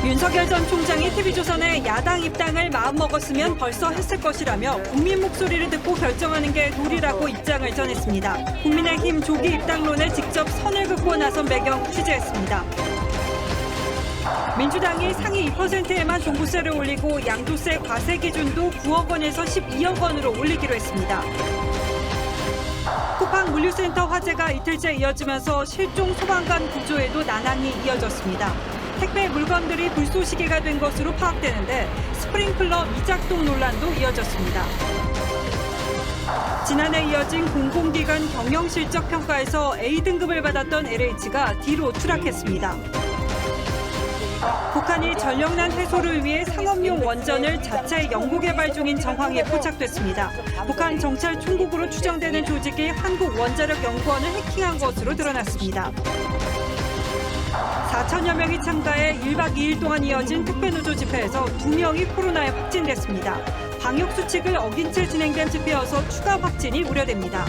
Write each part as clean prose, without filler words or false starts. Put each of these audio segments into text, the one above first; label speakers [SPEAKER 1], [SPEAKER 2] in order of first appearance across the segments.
[SPEAKER 1] 윤석열 전 총장이 TV조선의 야당 입당을 마음먹었으면 벌써 했을 것이라며 국민 목소리를 듣고 결정하는 게 도리라고 입장을 전했습니다. 국민의힘 조기 입당론에 직접 선을 긋고 나선 배경 취재했습니다. 민주당이 상위 2%에만 종부세를 올리고 양도세 과세 기준도 9억 원에서 12억 원으로 올리기로 했습니다. 쿠팡 물류센터 화재가 이틀째 이어지면서 실종 소방관 구조에도 난항이 이어졌습니다. 택배 물건들이 불쏘시개가 된 것으로 파악되는데 스프링클러 미작동 논란도 이어졌습니다. 지난해 이어진 공공기관 경영실적 평가에서 A등급을 받았던 LH가 D로 추락했습니다. 북한이 전력난 해소를 위해 상업용 원전을 자체 연구개발 중인 정황에 포착됐습니다. 북한 정찰 총국으로 추정되는 조직이 한국원자력연구원을 해킹한 것으로 드러났습니다. 4천여 명이 참가해 1박 2일 동안 이어진 택배노조 집회에서 2명이 코로나에 확진됐습니다. 방역수칙을 어긴 채 진행된 집회여서 추가 확진이 우려됩니다.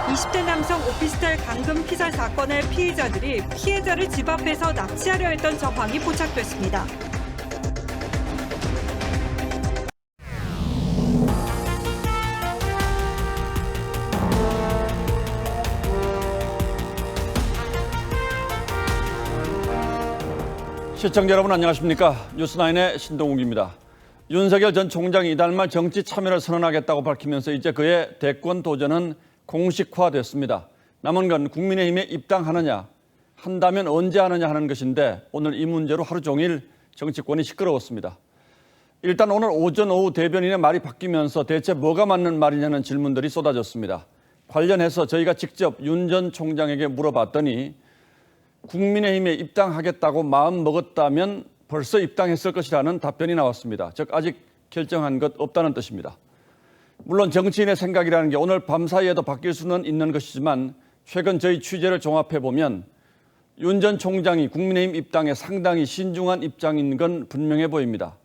[SPEAKER 1] 20대 남성 오피스텔 감금 피살 사건의 피해자들이 피해자를 집 앞에서 납치하려 했던 정황이 포착됐습니다.
[SPEAKER 2] 시청자 여러분 안녕하십니까? 뉴스9의 신동욱입니다. 윤석열 전 총장이 이달 말 정치 참여를 선언하겠다고 밝히면서 이제 그의 대권 도전은 공식화됐습니다. 남은 건 국민의힘에 입당하느냐, 한다면 언제 하느냐 하는 것인데 오늘 이 문제로 하루 종일 정치권이 시끄러웠습니다. 일단 오늘 오전 오후 대변인의 말이 바뀌면서 대체 뭐가 맞는 말이냐는 질문들이 쏟아졌습니다. 관련해서 저희가 직접 윤 전 총장에게 물어봤더니 국민의힘에 입당하겠다고 마음 먹었다면 벌써 입당했을 것이라는 답변이 나왔습니다. 즉 아직 결정한 것 없다는 뜻입니다. 물론 정치인의 생각이라는 게 오늘 밤사이에도 바뀔 수는 있는 것이지만 최근 저희 취재를 종합해보면 윤 전 총장이 국민의힘 입당에 상당히 신중한 입장인 건 분명해 보입니다.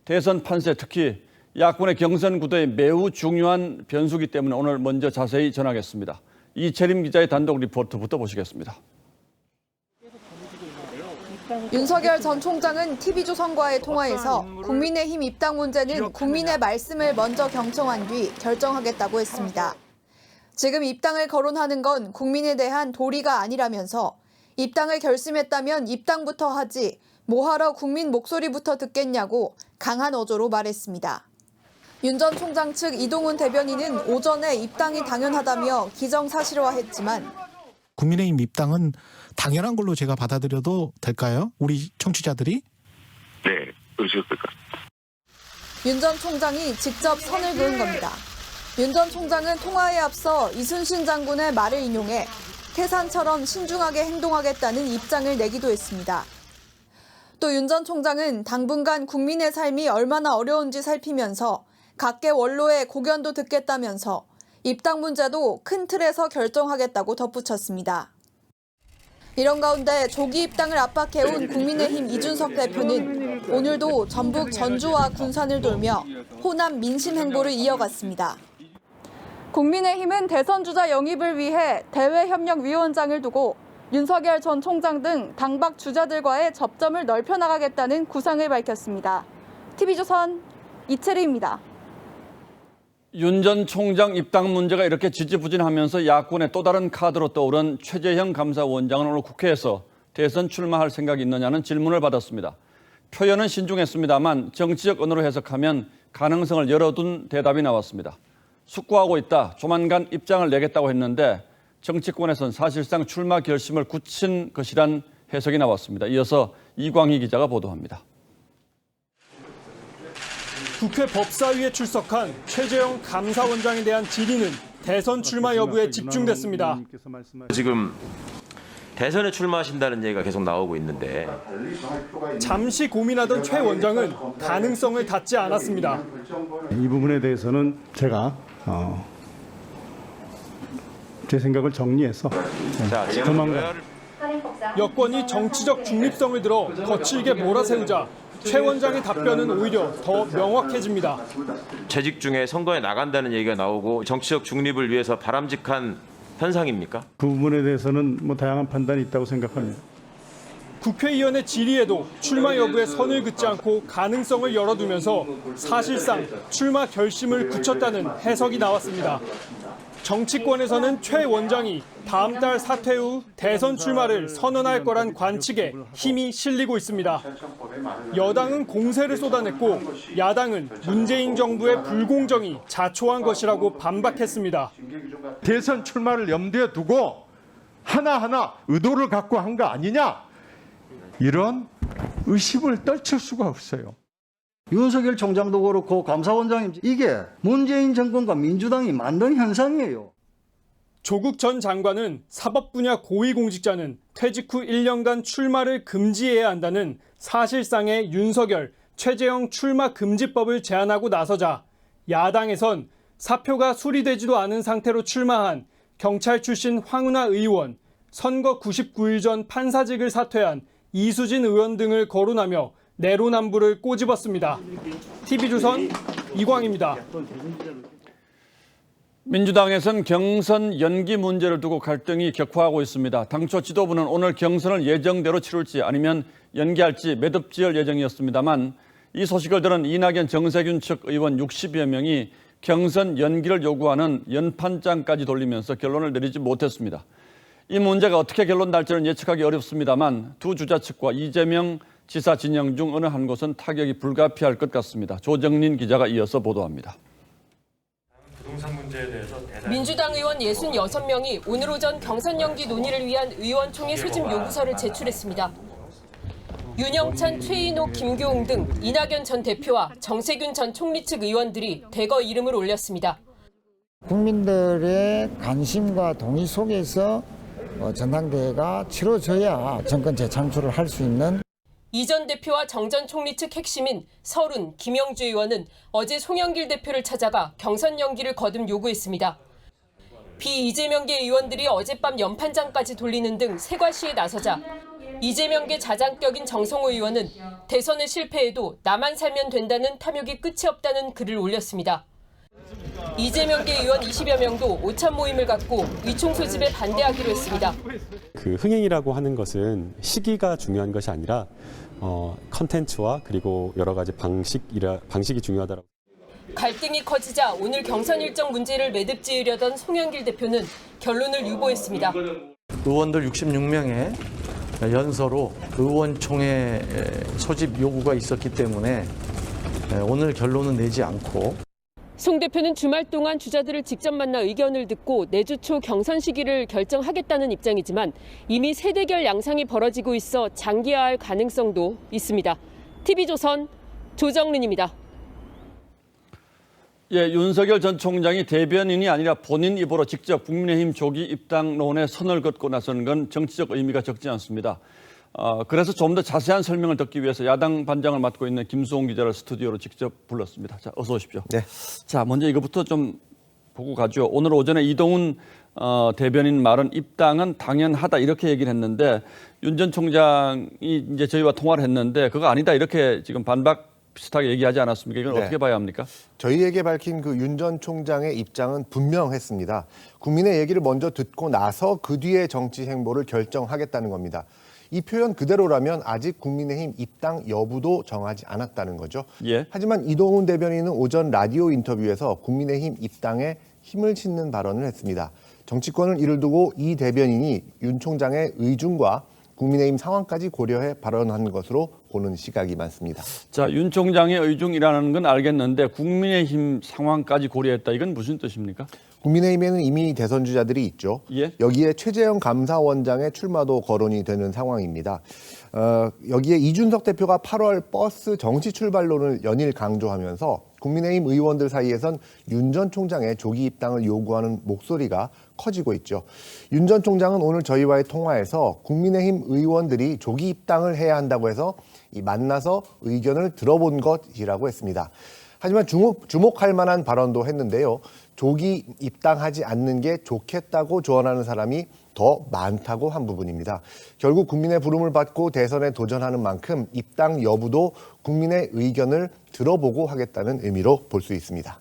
[SPEAKER 2] 대선 판세 특히 야권의 경선 구도에 매우 중요한 변수기 때문에 오늘 먼저 자세히 전하겠습니다. 이채림 기자의 단독 리포트부터 보시겠습니다.
[SPEAKER 3] 윤석열 전 총장은 TV조선과의 통화에서 국민의힘 입당 문제는 국민의 말씀을 먼저 경청한 뒤 결정하겠다고 했습니다. 지금 입당을 거론하는 건 국민에 대한 도리가 아니라면서 입당을 결심했다면 입당부터 하지 뭐하러 국민 목소리부터 듣겠냐고 강한 어조로 말했습니다. 윤 전 총장 측 이동훈 대변인은 오전에 입당이 당연하다며 기정사실화했지만
[SPEAKER 4] 국민의힘 입당은 당연한 걸로 제가 받아들여도 될까요? 우리 청취자들이?
[SPEAKER 5] 네, 그러실 것 같습니다.
[SPEAKER 3] 윤 전 총장이 직접 선을 그은 겁니다. 윤 전 총장은 통화에 앞서 이순신 장군의 말을 인용해 태산처럼 신중하게 행동하겠다는 입장을 내기도 했습니다. 또 윤 전 총장은 당분간 국민의 삶이 얼마나 어려운지 살피면서 각계 원로의 고견도 듣겠다면서 입당 문제도 큰 틀에서 결정하겠다고 덧붙였습니다. 이런 가운데 조기 입당을 압박해온 국민의힘 이준석 대표는 오늘도 전북 전주와 군산을 돌며 호남 민심 행보를 이어갔습니다. 국민의힘은 대선 주자 영입을 위해 대외협력위원장을 두고 윤석열 전 총장 등 당박 주자들과의 접점을 넓혀나가겠다는 구상을 밝혔습니다. TV조선 이채리입니다.
[SPEAKER 2] 윤 전 총장 입당 문제가 이렇게 지지부진하면서 야권의 또 다른 카드로 떠오른 최재형 감사원장은 오늘 국회에서 대선 출마할 생각이 있느냐는 질문을 받았습니다. 표현은 신중했습니다만 정치적 언어로 해석하면 가능성을 열어둔 대답이 나왔습니다. 숙고하고 있다, 조만간 입장을 내겠다고 했는데 정치권에선 사실상 출마 결심을 굳힌 것이란 해석이 나왔습니다. 이어서 이광희 기자가 보도합니다.
[SPEAKER 6] 국회 법사위에 출석한 최재형 감사원장에 대한 질의는 대선 출마 여부에 집중됐습니다.
[SPEAKER 7] 지금 대선에 출마하신다는 얘기가 계속 나오고 있는데
[SPEAKER 6] 잠시 고민하던 최 원장은 가능성을 닫지 않았습니다.
[SPEAKER 8] 이 부분에 대해서는 제가 제 생각을 정리해서 조만간
[SPEAKER 6] 여권이 정치적 중립성을 들어 거칠게 몰아세우자 최 원장의 답변은 오히려 더 명확해집니다.
[SPEAKER 7] 재직 중에 선거에 나간다는 얘기가 나오고 정치적 중립을 위해서 바람직한 현상입니까?
[SPEAKER 8] 그 부분에 대해서는 다양한 판단이 있다고 생각합니다.
[SPEAKER 6] 국회의원의 질의에도 출마 여부에 선을 긋지 않고 가능성을 열어두면서 사실상 출마 결심을 굳혔다는 해석이 나왔습니다. 정치권에서는 최 원장이 다음 달 사퇴 후 대선 출마를 선언할 거란 관측에 힘이 실리고 있습니다. 여당은 공세를 쏟아냈고 야당은 문재인 정부의 불공정이 자초한 것이라고 반박했습니다.
[SPEAKER 9] 대선 출마를 염두에 두고 하나하나 의도를 갖고 한 거 아니냐? 이런 의심을 떨칠 수가 없어요.
[SPEAKER 10] 윤석열 총장도 그렇고 감사원장님, 이게 문재인 정권과 민주당이 만든 현상이에요.
[SPEAKER 6] 조국 전 장관은 사법 분야 고위공직자는 퇴직 후 1년간 출마를 금지해야 한다는 사실상의 윤석열, 최재형 출마 금지법을 제안하고 나서자 야당에선 사표가 수리되지도 않은 상태로 출마한 경찰 출신 황운하 의원, 선거 99일 전 판사직을 사퇴한 이수진 의원 등을 거론하며 내로남불을 꼬집었습니다. TV조선 이광입니다.
[SPEAKER 2] 민주당에선 경선 연기 문제를 두고 갈등이 격화하고 있습니다. 당초 지도부는 오늘 경선을 예정대로 치룰지 아니면 연기할지 매듭지을 예정이었습니다만 이 소식을 들은 이낙연, 정세균 측 의원 60여 명이 경선 연기를 요구하는 연판장까지 돌리면서 결론을 내리지 못했습니다. 이 문제가 어떻게 결론 날지는 예측하기 어렵습니다만 두 주자 측과 이재명 지사 진영 중 어느 한 곳은 타격이 불가피할 것 같습니다. 조정린 기자가 이어서 보도합니다.
[SPEAKER 11] 민주당 의원 66명이 오늘 오전 경선 연기 논의를 위한 의원총회 소집 요구서를 제출했습니다. 윤영찬, 최인호, 김교웅 등 이낙연 전 대표와 정세균 전 총리 측 의원들이 대거 이름을 올렸습니다.
[SPEAKER 12] 국민들의 관심과 동의 속에서 전당대회가 치러져야 정권 재창출을 할 수 있는.
[SPEAKER 11] 이 전 대표와 정 전 총리 측 핵심인 서른, 김영주 의원은 어제 송영길 대표를 찾아가 경선 연기를 거듭 요구했습니다. 비이재명계 의원들이 어젯밤 연판장까지 돌리는 등 세과시에 나서자 이재명계 자장격인 정성호 의원은 대선에 실패해도 나만 살면 된다는 탐욕이 끝이 없다는 글을 올렸습니다. 이재명계 의원 20여 명도 오찬 모임을 갖고 위총 소집에 반대하기로 했습니다.
[SPEAKER 13] 그 흥행이라고 하는 것은 시기가 중요한 것이 아니라 컨텐츠와 그리고 여러 가지 방식이 중요하다라고.
[SPEAKER 11] 갈등이 커지자 오늘 경선 일정 문제를 매듭지으려던 송영길 대표는 결론을 유보했습니다.
[SPEAKER 14] 의원들 66명의 연서로 의원총회 소집 요구가 있었기 때문에 오늘 결론은 내지 않고.
[SPEAKER 11] 송 대표는 주말 동안 주자들을 직접 만나 의견을 듣고 내주 초 경선 시기를 결정하겠다는 입장이지만 이미 세대결 양상이 벌어지고 있어 장기화할 가능성도 있습니다. TV조선 조정린입니다.
[SPEAKER 2] 예, 윤석열 전 총장이 대변인이 아니라 본인 입으로 직접 국민의힘 조기 입당론에 선을 긋고 나서는 건 정치적 의미가 적지 않습니다. 그래서 좀 더 자세한 설명을 듣기 위해서 야당 반장을 맡고 있는 김수홍 기자를 스튜디오로 직접 불렀습니다. 자, 어서 오십시오.
[SPEAKER 15] 네. 자,
[SPEAKER 2] 먼저 이것부터 좀 보고 가죠. 오늘 오전에 이동훈 대변인 말은 입당은 당연하다 이렇게 얘기를 했는데 윤 전 총장이 이제 저희와 통화를 했는데 그거 아니다 이렇게 지금 반박 비슷하게 얘기하지 않았습니까? 이건 어떻게 봐야 합니까?
[SPEAKER 15] 저희에게 밝힌 그 윤 전 총장의 입장은 분명했습니다. 국민의 얘기를 먼저 듣고 나서 그 뒤에 정치 행보를 결정하겠다는 겁니다. 이 표현 그대로라면 아직 국민의힘 입당 여부도 정하지 않았다는 거죠.
[SPEAKER 2] 예.
[SPEAKER 15] 하지만 이동훈 대변인은 오전 라디오 인터뷰에서 국민의힘 입당에 힘을 싣는 발언을 했습니다. 정치권은 이를 두고 이 대변인이 윤 총장의 의중과 국민의힘 상황까지 고려해 발언한 것으로 보는 시각이 많습니다.
[SPEAKER 2] 자, 윤 총장의 의중이라는 건 알겠는데 국민의힘 상황까지 고려했다. 이건 무슨 뜻입니까?
[SPEAKER 15] 국민의힘에는 이미 대선 주자들이 있죠.
[SPEAKER 2] 예?
[SPEAKER 15] 여기에 최재형 감사원장의 출마도 거론이 되는 상황입니다. 여기에 이준석 대표가 8월 버스 정치 출발론을 연일 강조하면서 국민의힘 의원들 사이에선 윤 전 총장의 조기 입당을 요구하는 목소리가 커지고 있죠. 윤 전 총장은 오늘 저희와의 통화에서 국민의힘 의원들이 조기 입당을 해야 한다고 해서 만나서 의견을 들어본 것이라고 했습니다. 하지만 주목할 만한 발언도 했는데요. 조기 입당하지 않는 게 좋겠다고 조언하는 사람이 더 많다고 한 부분입니다. 결국 국민의 부름을 받고 대선에 도전하는 만큼 입당 여부도 국민의 의견을 들어보고 하겠다는 의미로 볼 수 있습니다.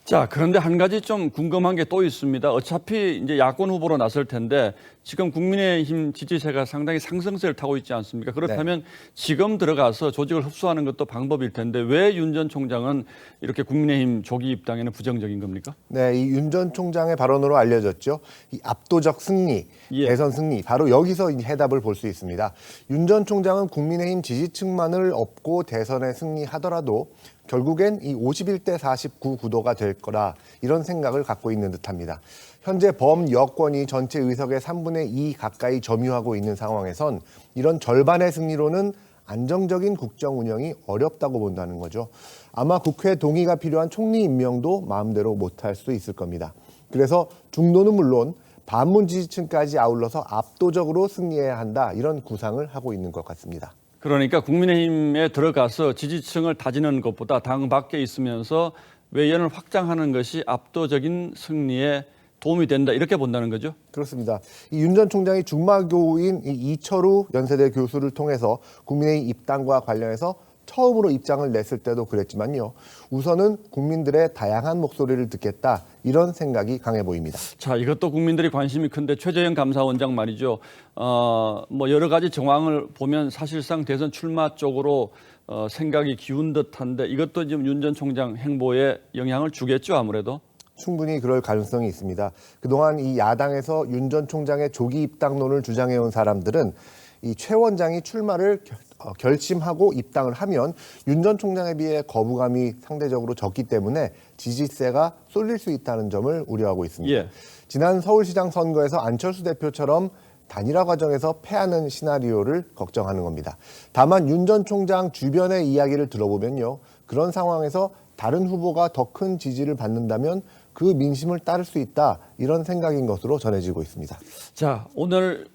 [SPEAKER 2] 자, 그런데 한 가지 좀 궁금한 게 또 있습니다. 어차피 이제 야권 후보로 나설 텐데 지금 국민의힘 지지세가 상당히 상승세를 타고 있지 않습니까? 그렇다면 지금 들어가서 조직을 흡수하는 것도 방법일 텐데 왜 윤 전 총장은 이렇게 국민의힘 조기 입당에는 부정적인 겁니까?
[SPEAKER 15] 네, 이 윤 전 총장의 발언으로 알려졌죠. 이 압도적 승리, 대선 승리, 바로 여기서 이 해답을 볼 수 있습니다. 윤 전 총장은 국민의힘 지지층만을 업고 대선에 승리하더라도 결국엔 이 51대 49 구도가 될 거라 이런 생각을 갖고 있는 듯합니다. 현재 범여권이 전체 의석의 3분의 2 가까이 점유하고 있는 상황에선 이런 절반의 승리로는 안정적인 국정 운영이 어렵다고 본다는 거죠. 아마 국회 동의가 필요한 총리 임명도 마음대로 못할 수 있을 겁니다. 그래서 중도는 물론 반문 지지층까지 아울러서 압도적으로 승리해야 한다 이런 구상을 하고 있는 것 같습니다.
[SPEAKER 2] 그러니까 국민의힘에 들어가서 지지층을 다지는 것보다 당 밖에 있으면서 외연을 확장하는 것이 압도적인 승리에 도움이 된다 이렇게 본다는 거죠?
[SPEAKER 15] 그렇습니다. 이 윤 전 총장이 중마교우인 이철우 연세대 교수를 통해서 국민의힘 입당과 관련해서 처음으로 입장을 냈을 때도 그랬지만요. 우선은 국민들의 다양한 목소리를 듣겠다 이런 생각이 강해 보입니다.
[SPEAKER 2] 자, 이것도 국민들이 관심이 큰데 최재형 감사원장 말이죠. 뭐 여러 가지 정황을 보면 사실상 대선 출마 쪽으로 생각이 기운 듯한데 이것도 지금 윤 전 총장 행보에 영향을 주겠죠, 아무래도.
[SPEAKER 15] 충분히 그럴 가능성이 있습니다. 그동안 이 야당에서 윤 전 총장의 조기 입당론을 주장해온 사람들은 이 최 원장이 출마를 결심하고 입당을 하면 윤 전 총장에 비해 거부감이 상대적으로 적기 때문에 지지세가 쏠릴 수 있다는 점을 우려하고 있습니다.
[SPEAKER 2] 예.
[SPEAKER 15] 지난 서울시장 선거에서 안철수 대표처럼 단일화 과정에서 패하는 시나리오를 걱정하는 겁니다. 다만 윤 전 총장 주변의 이야기를 들어보면요. 그런 상황에서 다른 후보가 더 큰 지지를 받는다면 그 민심을 따를 수 있다 이런 생각인 것으로 전해지고 있습니다.
[SPEAKER 2] 자, 오늘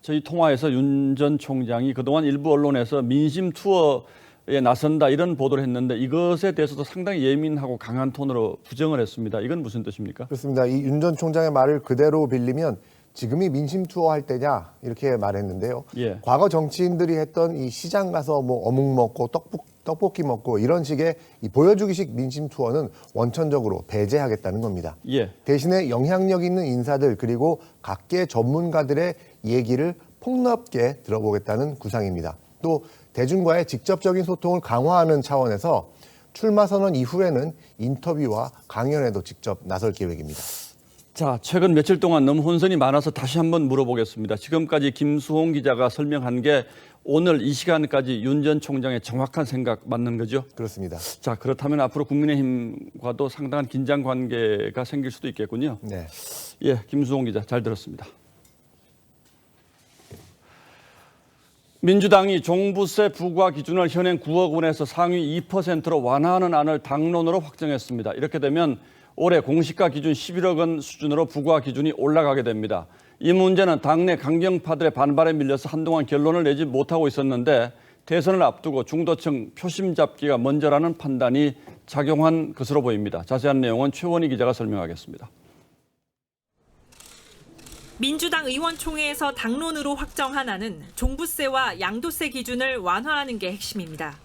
[SPEAKER 2] 저희 통화에서 윤 전 총장이 그동안 일부 언론에서 민심 투어에 나선다 이런 보도를 했는데 이것에 대해서도 상당히 예민하고 강한 톤으로 부정을 했습니다. 이건 무슨 뜻입니까?
[SPEAKER 15] 그렇습니다. 이 윤 전 총장의 말을 그대로 빌리면 지금이 민심 투어 할 때냐 이렇게 말했는데요.
[SPEAKER 2] 예.
[SPEAKER 15] 과거 정치인들이 했던 이 시장 가서 뭐 어묵 먹고 떡볶이 먹고 이런 식의 이 보여주기식 민심 투어는 원천적으로 배제하겠다는 겁니다.
[SPEAKER 2] 예.
[SPEAKER 15] 대신에 영향력 있는 인사들 그리고 각계 전문가들의 얘기를 폭넓게 들어보겠다는 구상입니다. 또 대중과의 직접적인 소통을 강화하는 차원에서 출마 선언 이후에는 인터뷰와 강연에도 직접 나설 계획입니다.
[SPEAKER 2] 자, 최근 며칠 동안 너무 혼선이 많아서 다시 한번 물어보겠습니다. 지금까지 김수홍 기자가 설명한 게 오늘 이 시간까지 윤 전 총장의 정확한 생각 맞는 거죠?
[SPEAKER 15] 그렇습니다.
[SPEAKER 2] 자, 그렇다면 앞으로 국민의힘과도 상당한 긴장 관계가 생길 수도 있겠군요.
[SPEAKER 15] 네.
[SPEAKER 2] 예, 김수홍 기자 잘 들었습니다. 민주당이 종부세 부과 기준을 현행 9억 원에서 상위 2%로 완화하는 안을 당론으로 확정했습니다. 이렇게 되면 올해 공시가 기준 11억 원 수준으로 부과 기준이 올라가게 됩니다. 이 문제는 당내 강경파들의 반발에 밀려서 한동안 결론을 내지 못하고 있었는데 대선을 앞두고 중도층 표심 잡기가 먼저라는 판단이 작용한 것으로 보입니다. 자세한 내용은 최원희 기자가 설명하겠습니다.
[SPEAKER 1] 민주당 의원총회에서 당론으로 확정한 안은 종부세와 양도세 기준을 완화하는 게 핵심입니다.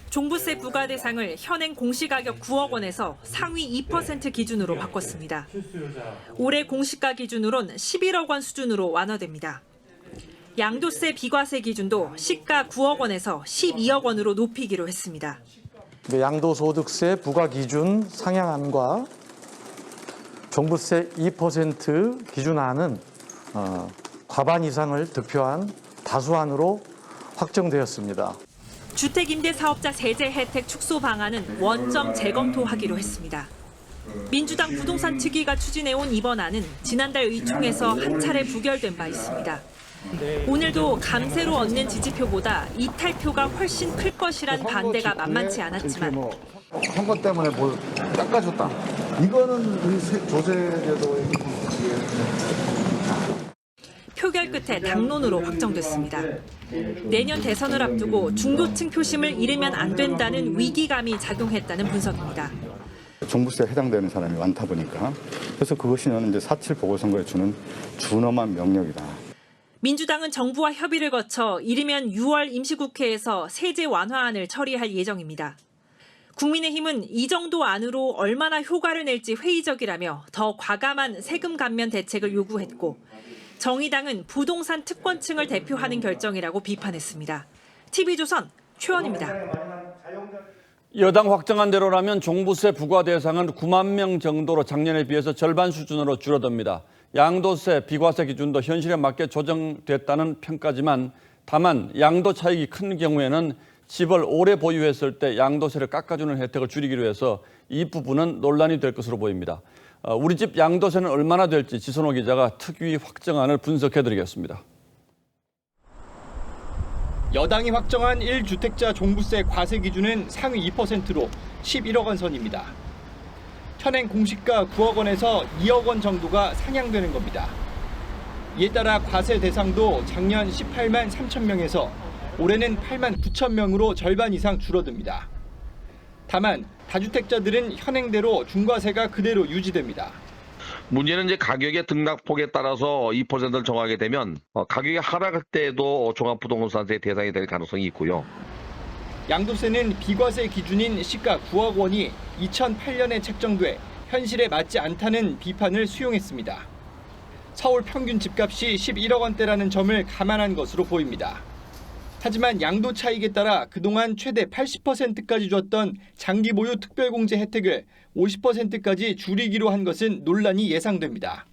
[SPEAKER 1] 종부세 부과 대상을 현행 공시가격 9억 원에서 상위 2% 기준으로 바꿨습니다. 올해 공시가 기준으론 11억 원 수준으로 완화됩니다. 양도세 비과세 기준도 시가 9억 원에서 12억 원으로 높이기로 했습니다.
[SPEAKER 14] 양도소득세 부과 기준 상향안과 종부세 2% 기준안은 과반 이상을 득표한 다수안으로 확정되었습니다.
[SPEAKER 1] 주택임대사업자 세제 혜택 축소 방안은 원점 재검토하기로 했습니다. 민주당 부동산 특위가 추진해온 이번 안은 지난달 의총에서 한 차례 부결된 바 있습니다. 오늘도 감세로 얻는 지지표보다 이탈표가 훨씬 클 것이란 반대가 만만치 않았지만
[SPEAKER 10] 선거 때문에 뭘 깎아줬다. 이거는 우리 조세제도의
[SPEAKER 1] 표결 끝에 당론으로 확정됐습니다. 내년 대선을 앞두고 중도층 표심을 잃으면 안 된다는 위기감이 작용했다는 분석입니다.
[SPEAKER 16] 종부세에 해당되는 사람이 많다 보니까 그래서 그것이 이제 4.7 보궐선거에 주는 준엄한 명령이다.
[SPEAKER 1] 민주당은 정부와 협의를 거쳐 이르면 6월 임시국회에서 세제 완화안을 처리할 예정입니다. 국민의힘은 이 정도 안으로 얼마나 효과를 낼지 회의적이라며 더 과감한 세금 감면 대책을 요구했고, 정의당은 부동산 특권층을 대표하는 결정이라고 비판했습니다. TV조선 최원입니다.
[SPEAKER 2] 여당 확정한 대로라면 종부세 부과 대상은 9만 명 정도로 작년에 비해서 절반 수준으로 줄어듭니다. 양도세, 비과세 기준도 현실에 맞게 조정됐다는 평가지만, 다만 양도 차익이 큰 경우에는 집을 오래 보유했을 때 양도세를 깎아주는 혜택을 줄이기로 해서 이 부분은 논란이 될 것으로 보입니다. 우리 집 양도세는 얼마나 될지 지선호 기자가 특위 확정안을 분석해드리겠습니다.
[SPEAKER 6] 여당이 확정한 1주택자 종부세 과세 기준은 상위 2%로 11억 원 선입니다. 현행 공시가 9억 원에서 2억 원 정도가 상향되는 겁니다. 이에 따라 과세 대상도 작년 18만 3천 명에서 올해는 8만 9천 명으로 절반 이상 줄어듭니다. 다만 다주택자들은 현행대로 중과세가 그대로 유지됩니다.
[SPEAKER 17] 문제는 이제 가격의 등락폭에 따라서 2%를 정하게 되면 가격이 하락할 때에도 종합부동산세 대상이 될 가능성이 있고요.
[SPEAKER 6] 양도세는 비과세 기준인 시가 9억 원이 2008년에 책정돼 현실에 맞지 않다는 비판을 수용했습니다. 서울 평균 집값이 11억 원대라는 점을 감안한 것으로 보입니다. 하지만 양도 차익에 따라 그동안 최대 80%까지 줬던 장기 보유 특별공제 혜택을 50%까지 줄이기로 한 것은 논란이 예상됩니다.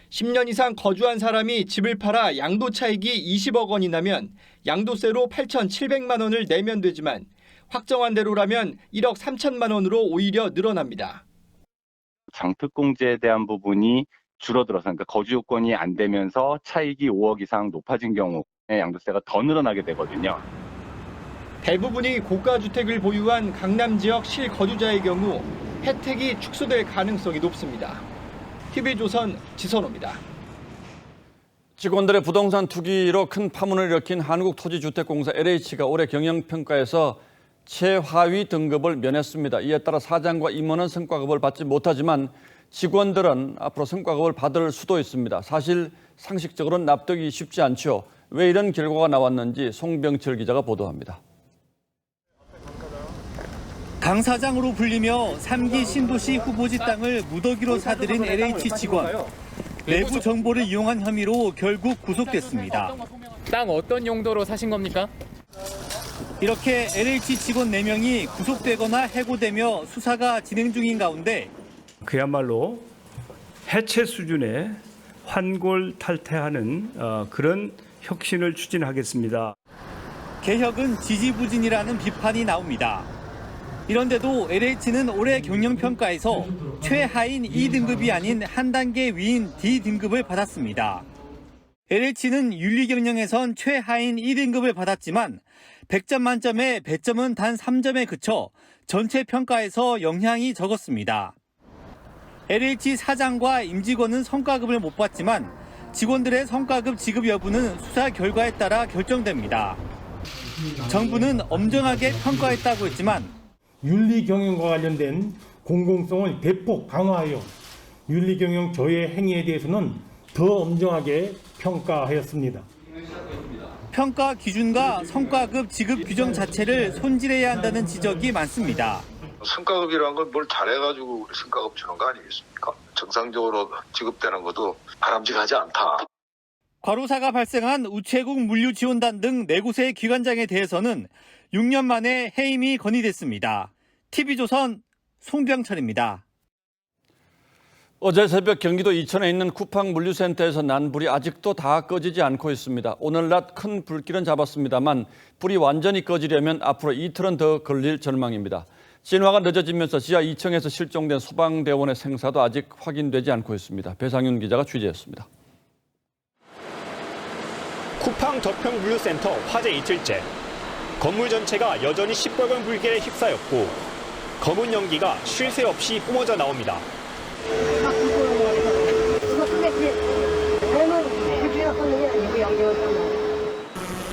[SPEAKER 6] 10년 이상 거주한 사람이 집을 팔아 양도 차익이 20억 원이 나면 양도세로 8,700만 원을 내면 되지만, 확정한 대로라면 1억 3천만 원으로 오히려 늘어납니다.
[SPEAKER 18] 장특공제에 대한 부분이 줄어들어서, 그러니까 거주 요건이 안 되면서 차익이 5억 이상 높아진 경우에 양도세가 더 늘어나게 되거든요.
[SPEAKER 6] 대부분이 고가주택을 보유한 강남 지역 실거주자의 경우 혜택이 축소될 가능성이 높습니다. TV조선 지선호입니다.
[SPEAKER 2] 직원들의 부동산 투기로 큰 파문을 일으킨 한국토지주택공사 LH가 올해 경영평가에서 최하위 등급을 면했습니다. 이에 따라 사장과 임원은 성과급을 받지 못하지만 직원들은 앞으로 성과급을 받을 수도 있습니다. 사실 상식적으로는 납득이 쉽지 않죠. 왜 이런 결과가 나왔는지 송병철 기자가 보도합니다.
[SPEAKER 19] 강 사장으로 불리며 3기 신도시 후보지 땅을 무더기로 사들인 LH 직원. 내부 정보를 이용한 혐의로 결국 구속됐습니다.
[SPEAKER 20] 땅 어떤 용도로 사신 겁니까?
[SPEAKER 19] 이렇게 LH 직원 4명이 구속되거나 해고되며 수사가 진행 중인 가운데
[SPEAKER 21] 그야말로 해체 수준의 환골탈태하는 그런 혁신을 추진하겠습니다.
[SPEAKER 19] 개혁은 지지부진이라는 비판이 나옵니다. 이런데도 LH는 올해 경영평가에서 최하인 2등급이 아닌 한 단계 위인 D등급을 받았습니다. LH는 윤리경영에선 최하인 2등급을 받았지만 100점 만점에 배점은 단 3점에 그쳐 전체 평가에서 영향이 적었습니다. LH 사장과 임직원은 성과급을 못 받지만 직원들의 성과급 지급 여부는 수사 결과에 따라 결정됩니다. 정부는 엄정하게 평가했다고 했지만
[SPEAKER 22] 윤리경영과 관련된 공공성을 대폭 강화하여 윤리경영 저해 행위에 대해서는 더 엄정하게 평가하였습니다.
[SPEAKER 19] 평가 기준과 성과급 지급 규정 자체를 손질해야 한다는 지적이 많습니다.
[SPEAKER 23] 성과급이라는 건 뭘 잘해가지고 성과급 주는 거 아니겠습니까? 정상적으로 지급되는 것도 바람직하지 않다.
[SPEAKER 19] 과로사가 발생한 우체국 물류지원단 등 4곳의 기관장에 대해서는 6년 만에 해임이 건의됐습니다. TV조선 송병철입니다.
[SPEAKER 2] 어제 새벽 경기도 이천에 있는 쿠팡 물류센터에서 난 불이 아직도 다 꺼지지 않고 있습니다. 오늘 낮 큰 불길은 잡았습니다만 불이 완전히 꺼지려면 앞으로 이틀은 더 걸릴 전망입니다. 진화가 늦어지면서 지하 2층에서 실종된 소방대원의 생사도 아직 확인되지 않고 있습니다. 배상윤 기자가 취재했습니다.
[SPEAKER 24] 쿠팡 저평 물류센터 화재 이틀째. 건물 전체가 여전히 시뻘건 불길에 휩싸였고 검은 연기가 쉴 새 없이 뿜어져 나옵니다.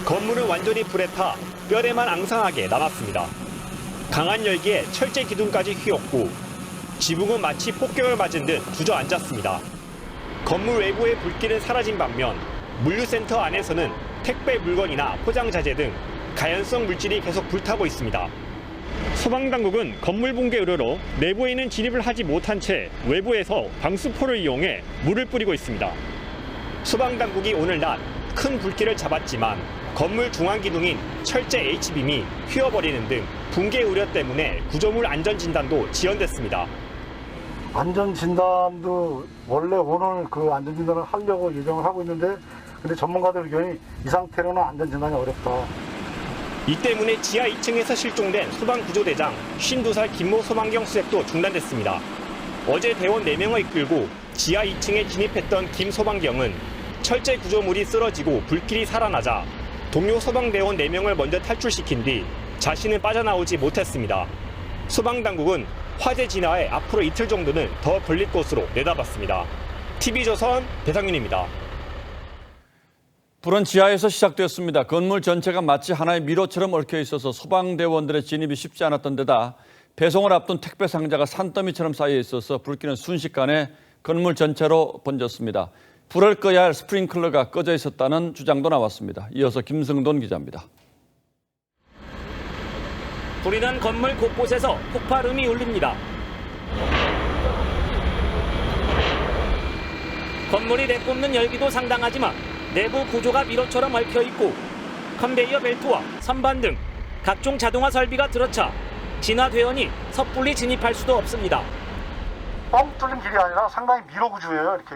[SPEAKER 24] 건물은 완전히 불에 타 뼈대만 앙상하게 남았습니다. 강한 열기에 철제 기둥까지 휘었고 지붕은 마치 폭격을 맞은 듯 주저앉았습니다. 건물 외부의 불길은 사라진 반면 물류센터 안에서는 택배 물건이나 포장자재 등 가연성 물질이 계속 불타고 있습니다. 소방당국은 건물 붕괴 우려로 내부에는 진입을 하지 못한 채 외부에서 방수포를 이용해 물을 뿌리고 있습니다. 소방당국이 오늘 낮 큰 불길을 잡았지만 건물 중앙 기둥인 철제 H빔이 휘어버리는 등 붕괴 우려 때문에 구조물 안전진단도 지연됐습니다.
[SPEAKER 10] 안전진단도 원래 오늘 그 안전진단을 하려고 예정을 하고 있는데 근데 전문가들 의견이 이 상태로는 안전진단이 어렵다.
[SPEAKER 24] 이 때문에 지하 2층에서 실종된 소방구조대장 52살 김모 소방경 수색도 중단됐습니다. 어제 대원 4명을 이끌고 지하 2층에 진입했던 김 소방경은 철제 구조물이 쓰러지고 불길이 살아나자 동료 소방대원 4명을 먼저 탈출시킨 뒤 자신은 빠져나오지 못했습니다. 소방당국은 화재 진화에 앞으로 이틀 정도는 더 걸릴 것으로 내다봤습니다. TV조선 배상윤입니다.
[SPEAKER 2] 불은 지하에서 시작되었습니다. 건물 전체가 마치 하나의 미로처럼 얽혀 있어서 소방대원들의 진입이 쉽지 않았던 데다 배송을 앞둔 택배 상자가 산더미처럼 쌓여 있어서 불길은 순식간에 건물 전체로 번졌습니다. 불을 꺼야 할 스프링클러가 꺼져 있었다는 주장도 나왔습니다. 이어서 김승돈 기자입니다.
[SPEAKER 24] 불이 난 건물 곳곳에서 폭발음이 울립니다. 건물이 내뿜는 열기도 상당하지만 내부 구조가 미로처럼 얽혀 있고 컨베이어 벨트와 선반 등 각종 자동화 설비가 들어차 진화대원이 섣불리 진입할 수도 없습니다.
[SPEAKER 10] 뻥 뚫린 길이 아니라 상당히 미로 구조예요. 이렇게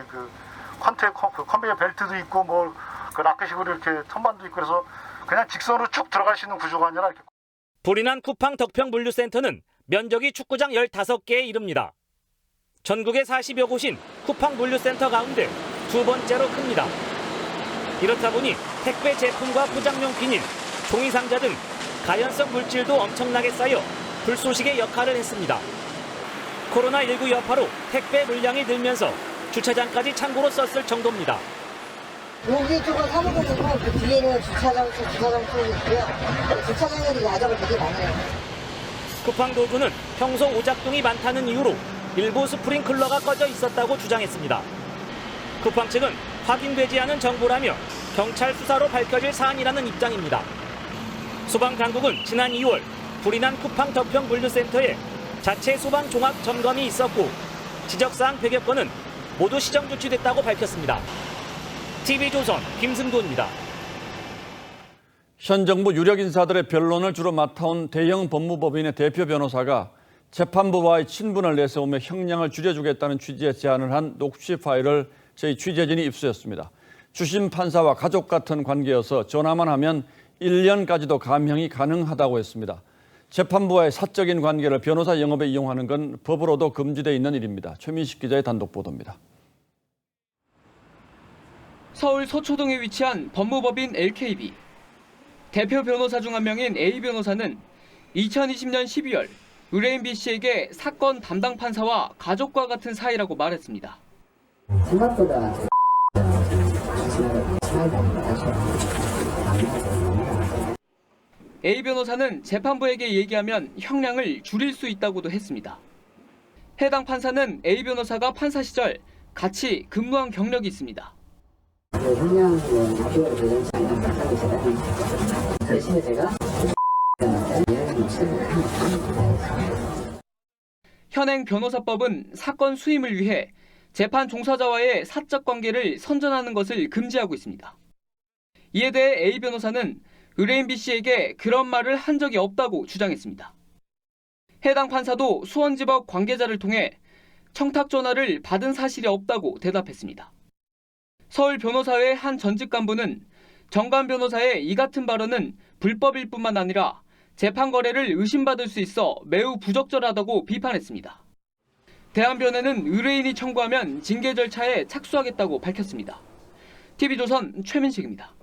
[SPEAKER 10] 컨베이어 벨트도 있고 그 라켓식으로 이렇게 선반도 있고 그래서 그냥 직선으로 쭉 들어갈 수 있는 구조가 아니라 이렇게.
[SPEAKER 24] 불이 난 쿠팡 덕평 물류센터는 면적이 축구장 15개에 이릅니다. 전국에 40여 곳인 쿠팡 물류센터 가운데 두 번째로 큽니다. 이렇다 보니 택배 제품과 포장용 비닐, 종이상자 등 가연성 물질도 엄청나게 쌓여 불쏘시개 역할을 했습니다. 코로나19 여파로 택배 물량이 늘면서 주차장까지 창고로 썼을 정도입니다.
[SPEAKER 3] 여기 쪽은 사무국이고 그 뒤에는 주차장 쪽이 있고요. 주차장에도 야적을 되게 많이 해요.
[SPEAKER 24] 쿠팡 도주는 평소 오작동이 많다는 이유로 일부 스프링클러가 꺼져 있었다고 주장했습니다. 쿠팡 측은 확인되지 않은 정보라며 경찰 수사로 밝혀질 사안이라는 입장입니다. 소방당국은 지난 2월 불이 난 쿠팡 덕평 물류센터에 자체 소방 종합 점검이 있었고 지적사항 100여 건은 모두 시정 조치됐다고 밝혔습니다. TV조선 김승도입니다.
[SPEAKER 2] 현 정부 유력 인사들의 변론을 주로 맡아온 대형 법무법인의 대표 변호사가 재판부와의 친분을 내세우며 형량을 줄여주겠다는 취지의 제안을 한 녹취 파일을 저희 취재진이 입수했습니다. 주심 판사와 가족 같은 관계여서 전화만 하면 1년까지도 감형이 가능하다고 했습니다. 재판부와의 사적인 관계를 변호사 영업에 이용하는 건 법으로도 금지되어 있는 일입니다. 최민식 기자의 단독 보도입니다.
[SPEAKER 4] 서울 서초동에 위치한 법무법인 LKB. 대표 변호사 중 한 명인 A 변호사는 2020년 12월 의뢰인 B 씨에게 사건 담당 판사와 가족과 같은 사이라고 말했습니다.
[SPEAKER 3] 생각보다
[SPEAKER 4] A 변호사는 재판부에게 얘기하면 형량을 줄일 수 있다고도 했습니다. 해당 판사는 A 변호사가 판사 시절 같이 근무한 경력이 있습니다. 현행 변호사법은 사건 수임을 위해 재판 종사자와의 사적 관계를 선전하는 것을 금지하고 있습니다. 이에 대해 A 변호사는 의뢰인 B 씨에게 그런 말을 한 적이 없다고 주장했습니다. 해당 판사도 수원지법 관계자를 통해 청탁 전화를 받은 사실이 없다고 대답했습니다. 서울 변호사회 한 전직 간부는 정관 변호사의 이 같은 발언은 불법일 뿐만 아니라 재판 거래를 의심받을 수 있어 매우 부적절하다고 비판했습니다. 대한변회는 의뢰인이 청구하면 징계 절차에 착수하겠다고 밝혔습니다. TV조선 최민식입니다.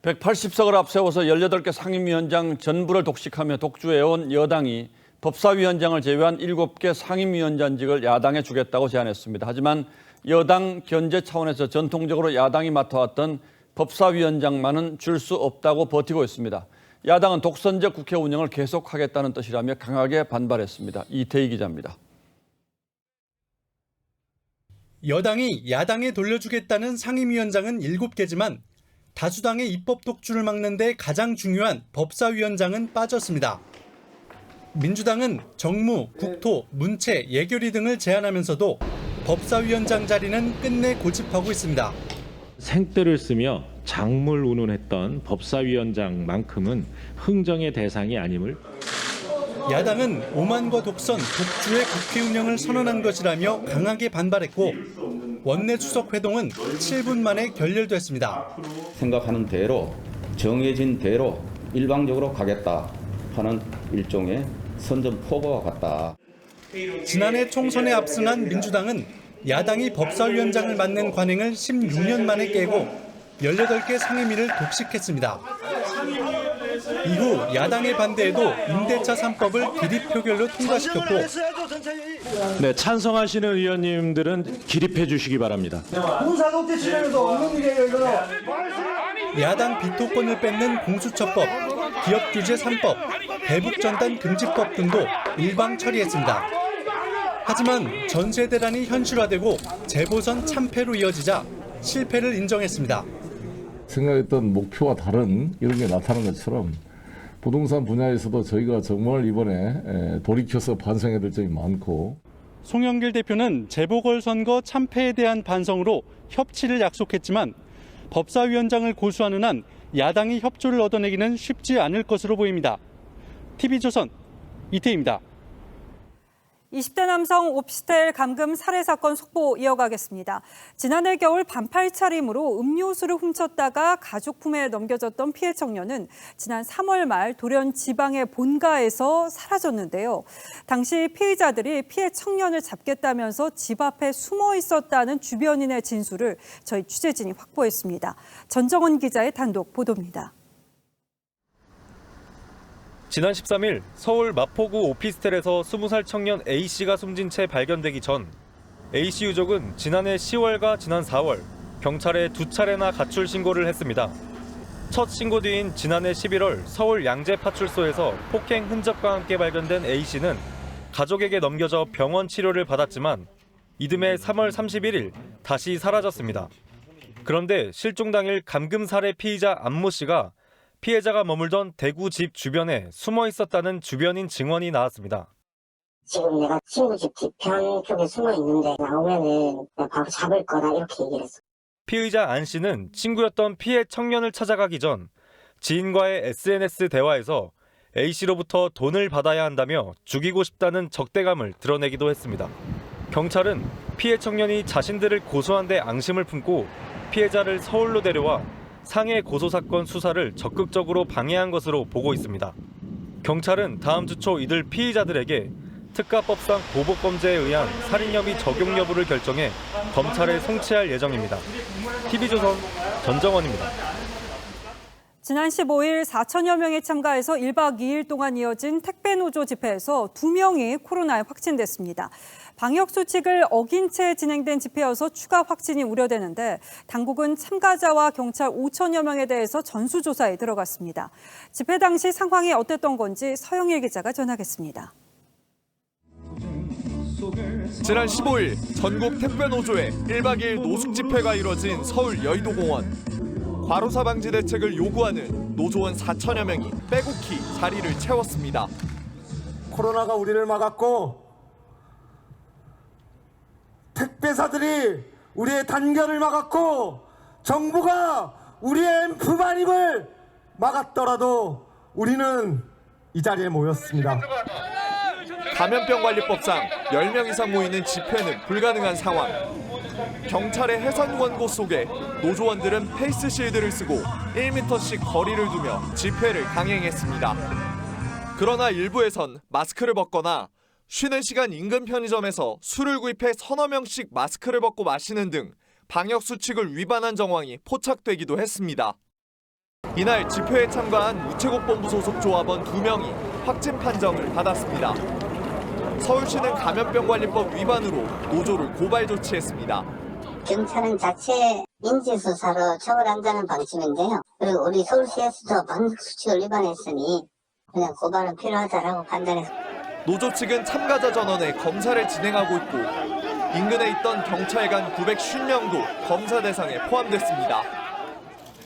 [SPEAKER 2] 180석을 앞세워서 18개 상임위원장 전부를 독식하며 독주해온 여당이 법사위원장을 제외한 7개 상임위원장직을 야당에 주겠다고 제안했습니다. 하지만 여당 견제 차원에서 전통적으로 야당이 맡아왔던 법사위원장만은 줄 수 없다고 버티고 있습니다. 야당은 독선적 국회 운영을 계속하겠다는 뜻이라며 강하게 반발했습니다. 이태희 기자입니다.
[SPEAKER 5] 여당이 야당에 돌려주겠다는 상임위원장은 7개지만 다수당의 입법 독주를 막는 데 가장 중요한 법사위원장은 빠졌습니다. 민주당은 정무, 국토, 문체, 예결위 등을 제안하면서도 법사위원장 자리는 끝내 고집하고 있습니다.
[SPEAKER 7] 생떼를 쓰며 작물 운운했던 법사위원장만큼은 흥정의 대상이 아님을.
[SPEAKER 5] 야당은 오만과 독선, 독주의 국회 운영을 선언한 것이라며 강하게 반발했고 원내 추석 회동은 7분 만에 결렬됐습니다.
[SPEAKER 8] 생각하는 대로 정해진 대로 일방적으로 가겠다 하는 일종의 선전포고와 같다.
[SPEAKER 5] 지난해 총선에 압승한 민주당은 야당이 법사위원장을 맡는 관행을 16년 만에 깨고 18개 상임위를 독식했습니다. 이후 야당의 반대에도 임대차 3법을 기립 표결로 통과시켰고
[SPEAKER 7] 네, 찬성하시는 의원님들은 기립해 주시기 바랍니다.
[SPEAKER 3] 공사독재 진행에도 없는 일이에요, 이거.
[SPEAKER 5] 야당 비토권을 뺏는 공수처법, 기업규제 3법, 대북전단 금지법 등도 일방 처리했습니다. 하지만 전세대란이 현실화되고 재보선 참패로 이어지자 실패를 인정했습니다.
[SPEAKER 9] 생각했던 목표와 다른 이런 게 나타난 것처럼 부동산 분야에서도 저희가 정말 이번에 돌이켜서 반성해야 될 점이 많고.
[SPEAKER 5] 송영길 대표는 재보궐선거 참패에 대한 반성으로 협치를 약속했지만 법사위원장을 고수하는 한 야당이 협조를 얻어내기는 쉽지 않을 것으로 보입니다. TV조선 이태희입니다.
[SPEAKER 1] 20대 남성 오피스텔 감금 살해 사건 속보 이어가겠습니다. 지난해 겨울 반팔 차림으로 음료수를 훔쳤다가 가족 품에 넘겨졌던 피해 청년은 지난 3월 말 돌연 지방의 본가에서 사라졌는데요. 당시 피의자들이 피해 청년을 잡겠다면서 집 앞에 숨어 있었다는 주변인의 진술을 저희 취재진이 확보했습니다. 전정원 기자의 단독 보도입니다.
[SPEAKER 12] 지난 13일 서울 마포구 오피스텔에서 20살 청년 A씨가 숨진 채 발견되기 전 A씨 유족은 지난해 10월과 지난 4월 경찰에 2차례나 가출 신고를 했습니다. 첫 신고 뒤인 지난해 11월 서울 양재파출소에서 폭행 흔적과 함께 발견된 A씨는 가족에게 넘겨져 병원 치료를 받았지만 이듬해 3월 31일 다시 사라졌습니다. 그런데 실종 당일 감금 살해 피의자 안모 씨가 피해자가 머물던 대구 집 주변에 숨어 있었다는 주변인 증언이 나왔습니다.
[SPEAKER 25] 지금 내가 친구 집 뒤편 쪽에 숨어 있는데 나오면은 바로 잡을 거다 이렇게 얘기를 했어.
[SPEAKER 12] 피의자 안 씨는 친구였던 피해 청년을 찾아가기 전 지인과의 SNS 대화에서 A 씨로부터 돈을 받아야 한다며 죽이고 싶다는 적대감을 드러내기도 했습니다. 경찰은 피해 청년이 자신들을 고소한 데 앙심을 품고 피해자를 서울로 데려와 상해 고소사건 수사를 적극적으로 방해한 것으로 보고 있습니다. 경찰은 다음 주 초 이들 피의자들에게 특가법상 보복범죄에 의한 살인 혐의 적용 여부를 결정해 검찰에 송치할 예정입니다. TV조선 전정원입니다.
[SPEAKER 1] 지난 15일 4천여 명이 참가해서 1박 2일 동안 이어진 택배노조 집회에서 2명이 코로나에 확진됐습니다. 방역 수칙을 어긴 채 진행된 집회여서 추가 확진이 우려되는데 당국은 참가자와 경찰 5천여 명에 대해서 전수조사에 들어갔습니다. 집회 당시 상황이 어땠던 건지 서영일 기자가 전하겠습니다.
[SPEAKER 26] 지난 15일 전국 택배노조의 1박 2일 노숙 집회가 이뤄진 서울 여의도공원. 과로사 방지 대책을 요구하는 노조원 4천여 명이 빼곡히 자리를 채웠습니다.
[SPEAKER 27] 코로나가 우리를 막았고 택배사들이 우리의 단결을 막았고 정부가 우리의 F-만입을 막았더라도 우리는 이 자리에 모였습니다.
[SPEAKER 26] 감염병관리법상 10명 이상 모이는 집회는 불가능한 상황. 경찰의 해산 권고 속에 노조원들은 페이스 실드를 쓰고 1m씩 거리를 두며 집회를 강행했습니다. 그러나 일부에선 마스크를 벗거나 쉬는 시간 인근 편의점에서 술을 구입해 서너 명씩 마스크를 벗고 마시는 등 방역 수칙을 위반한 정황이 포착되기도 했습니다. 이날 집회에 참가한 우체국본부 소속 조합원 2명이 확진 판정을 받았습니다. 서울시는 감염병관리법 위반으로 노조를 고발 조치했습니다.
[SPEAKER 25] 경찰은 자체 인지수사로 처벌한다는 방침인데요. 그리고 우리 서울시에서도 방역 수칙을 위반했으니 그냥 고발은 필요하다라고 판단했습니다.
[SPEAKER 26] 노조 측은 참가자 전원에 검사를 진행하고 있고 인근에 있던 경찰관 950명도 검사 대상에 포함됐습니다.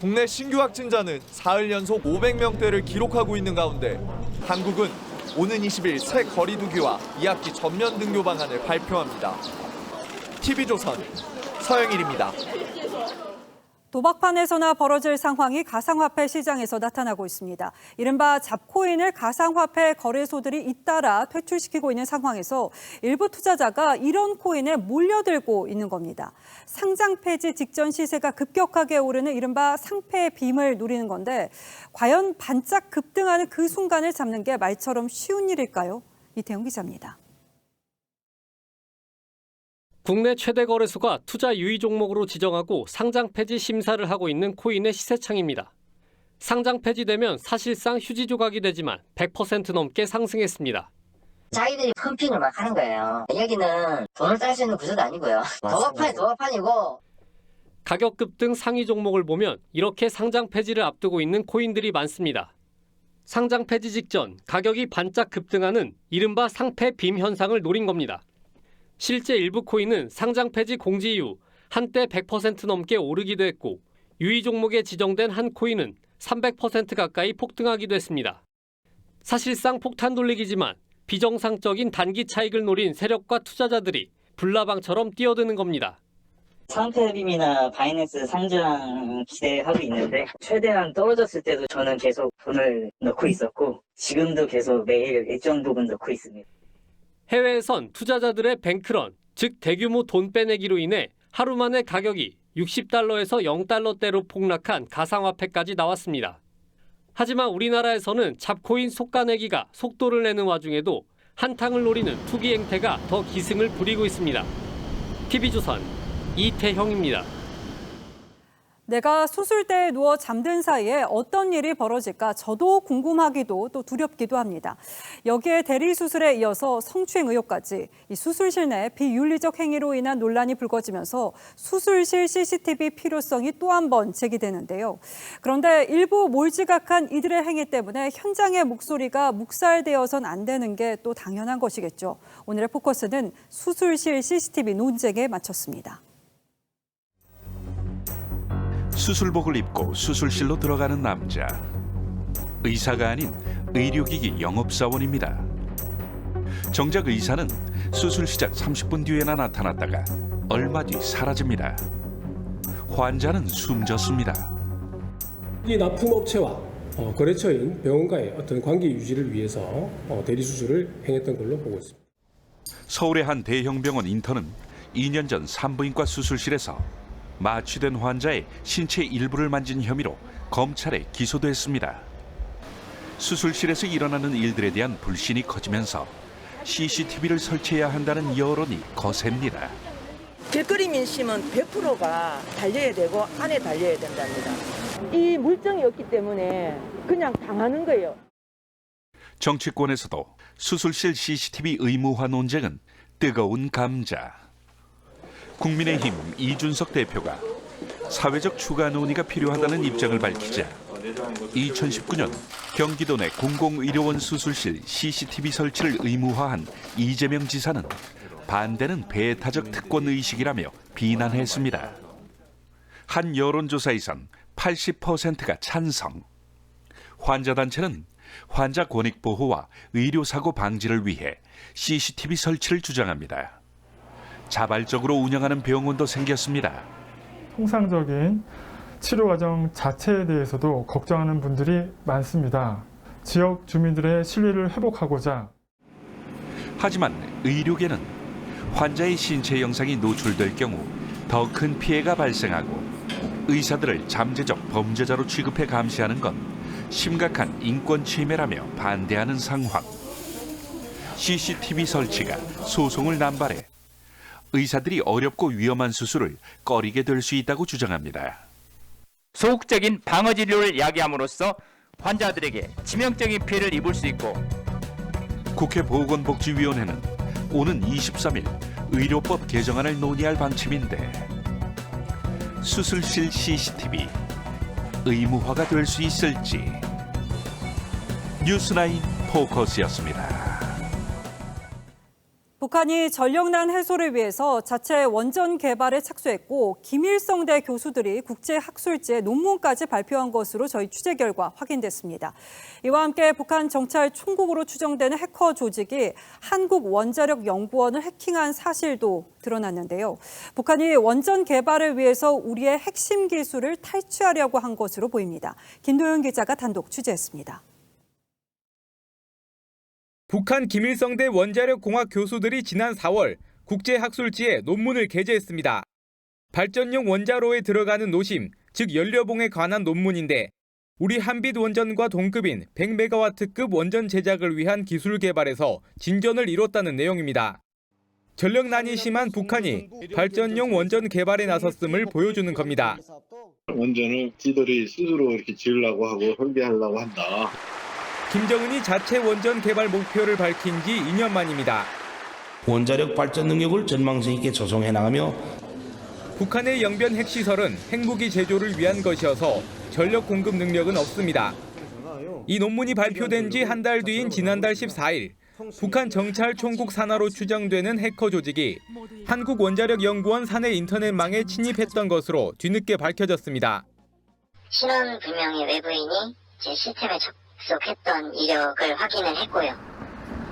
[SPEAKER 26] 국내 신규 확진자는 사흘 연속 500명대를 기록하고 있는 가운데 당국은 오는 20일 새 거리두기와 2학기 전면 등교 방안을 발표합니다. TV조선 서영일입니다.
[SPEAKER 1] 도박판에서나 벌어질 상황이 가상화폐 시장에서 나타나고 있습니다. 이른바 잡코인을 가상화폐 거래소들이 잇따라 퇴출시키고 있는 상황에서 일부 투자자가 이런 코인에 몰려들고 있는 겁니다. 상장 폐지 직전 시세가 급격하게 오르는 이른바 상폐의 빔을 노리는 건데 과연 반짝 급등하는 그 순간을 잡는 게 말처럼 쉬운 일일까요? 이태용 기자입니다.
[SPEAKER 11] 국내 최대 거래소가 투자 유의 종목으로 지정하고 상장 폐지 심사를 하고 있는 코인의 시세창입니다. 상장 폐지되면 사실상 휴지 조각이 되지만 100% 넘게 상승했습니다.
[SPEAKER 13] 자기들이 펌핑을 막 하는 거예요. 여기는 돈을 딸 수 있는 구조도 아니고요. 도박판이고.
[SPEAKER 11] 가격 급등 상위 종목을 보면 이렇게 상장 폐지를 앞두고 있는 코인들이 많습니다. 상장 폐지 직전 가격이 반짝 급등하는 이른바 상폐 빔 현상을 노린 겁니다. 실제 일부 코인은 상장 폐지 공지 이후 한때 100% 넘게 오르기도 했고 유의 종목에 지정된 한 코인은 300% 가까이 폭등하기도 했습니다. 사실상 폭탄 돌리기지만 비정상적인 단기 차익을 노린 세력과 투자자들이 불나방처럼 뛰어드는 겁니다.
[SPEAKER 13] 상폐빔이나 바이낸스 상장 기대하고 있는데 최대한 떨어졌을 때도 저는 계속 돈을 넣고 있었고 지금도 계속 매일 일정 부분 넣고 있습니다.
[SPEAKER 11] 해외에선 투자자들의 뱅크런, 즉 대규모 돈 빼내기로 인해 하루 만에 가격이 $60에서 0달러대로 폭락한 가상화폐까지 나왔습니다. 하지만 우리나라에서는 잡코인 속가내기가 속도를 내는 와중에도 한탕을 노리는 투기 행태가 더 기승을 부리고 있습니다. TV조선 이태형입니다.
[SPEAKER 1] 내가 수술대에 누워 잠든 사이에 어떤 일이 벌어질까 저도 궁금하기도 또 두렵기도 합니다. 여기에 대리수술에 이어서 성추행 의혹까지 이 수술실 내 비윤리적 행위로 인한 논란이 불거지면서 수술실 CCTV 필요성이 또 한 번 제기되는데요. 그런데 일부 몰지각한 이들의 행위 때문에 현장의 목소리가 묵살되어선 안 되는 게 또 당연한 것이겠죠. 오늘의 포커스는 수술실 CCTV 논쟁에 맞췄습니다.
[SPEAKER 14] 수술복을 입고 수술실로 들어가는 남자. 의사가 아닌 의료기기 영업사원입니다. 정작 의사는 수술 시작 30분 뒤에나 나타났다가 얼마 뒤 사라집니다. 환자는 숨졌습니다.
[SPEAKER 15] 이 납품업체와 거래처인 병원과의 어떤 관계 유지를 위해서 대리수술을 행했던 걸로 보고 있습니다.
[SPEAKER 14] 서울의 한 대형 병원 인턴은 2년 전 산부인과 수술실에서 마취된 환자의 신체 일부를 만진 혐의로 검찰에 기소됐습니다. 수술실에서 일어나는 일들에 대한 불신이 커지면서 CCTV를 설치해야 한다는 여론이 거셉니다.
[SPEAKER 16] 길거리 민심은 100%가 달려야 되고 안에 달려야 된답니다. 이 물증이 없기 때문에 그냥 당하는 거예요.
[SPEAKER 14] 정치권에서도 수술실 CCTV 의무화 논쟁은 뜨거운 감자. 국민의힘 이준석 대표가 사회적 추가 논의가 필요하다는 입장을 밝히자 2019년 경기도 내 공공의료원 수술실 CCTV 설치를 의무화한 이재명 지사는 반대는 배타적 특권의식이라며 비난했습니다. 한 여론조사에선 80%가 찬성. 환자단체는 환자 권익 보호와 의료사고 방지를 위해 CCTV 설치를 주장합니다. 자발적으로 운영하는 병원도 생겼습니다.
[SPEAKER 17] 통상적인 치료 과정 자체에 대해서도 걱정하는 분들이 많습니다. 지역 주민들의 신뢰를 회복하고자.
[SPEAKER 14] 하지만 의료계는 환자의 신체 영상이 노출될 경우 더 큰 피해가 발생하고 의사들을 잠재적 범죄자로 취급해 감시하는 건 심각한 인권 침해라며 반대하는 상황. CCTV 설치가 소송을 남발해 의사들이 어렵고 위험한 수술을 꺼리게 될 수 있다고 주장합니다.
[SPEAKER 18] 소극적인 방어 진료를 야기함으로써 환자들에게 치명적인 피해를 입을 수 있고
[SPEAKER 14] 국회 보건복지위원회는 오는 23일 의료법 개정안을 논의할 방침인데 수술실 CCTV 의무화가 될 수 있을지. 뉴스나인 포커스였습니다.
[SPEAKER 1] 북한이 전력난 해소를 위해서 자체 원전 개발에 착수했고 김일성대 교수들이 국제학술지에 논문까지 발표한 것으로 저희 취재 결과 확인됐습니다. 이와 함께 북한 정찰 총국으로 추정되는 해커 조직이 한국원자력연구원을 해킹한 사실도 드러났는데요. 북한이 원전 개발을 위해서 우리의 핵심 기술을 탈취하려고 한 것으로 보입니다. 김도영 기자가 단독 취재했습니다.
[SPEAKER 6] 북한 김일성대 원자력공학 교수들이 지난 4월 국제학술지에 논문을 게재했습니다. 발전용 원자로에 들어가는 노심, 즉 연료봉에 관한 논문인데 우리 한빛 원전과 동급인 100메가와트급 원전 제작을 위한 기술 개발에서 진전을 이뤘다는 내용입니다. 전력난이 심한 북한이 발전용 원전 개발에 나섰음을 보여주는 겁니다.
[SPEAKER 10] 원전을 지들이 스스로 이렇게 지으려고 하고 설계하려고 한다.
[SPEAKER 6] 김정은이 자체 원전 개발 목표를 밝힌 지 2년 만입니다.
[SPEAKER 19] 원자력 발전 능력을 전망성 있게 조성해 나가며
[SPEAKER 6] 북한의 영변 핵시설은 핵무기 제조를 위한 것이어서 전력 공급 능력은 없습니다. 이 논문이 발표된 지 한 달 뒤인 지난달 14일 북한 정찰 총국 산하로 추정되는 해커 조직이 한국원자력연구원 사내 인터넷망에 침입했던 것으로 뒤늦게 밝혀졌습니다.
[SPEAKER 25] 신원불명의 외부인이 제 시스템에 접속했던 이력을 확인을 했고요.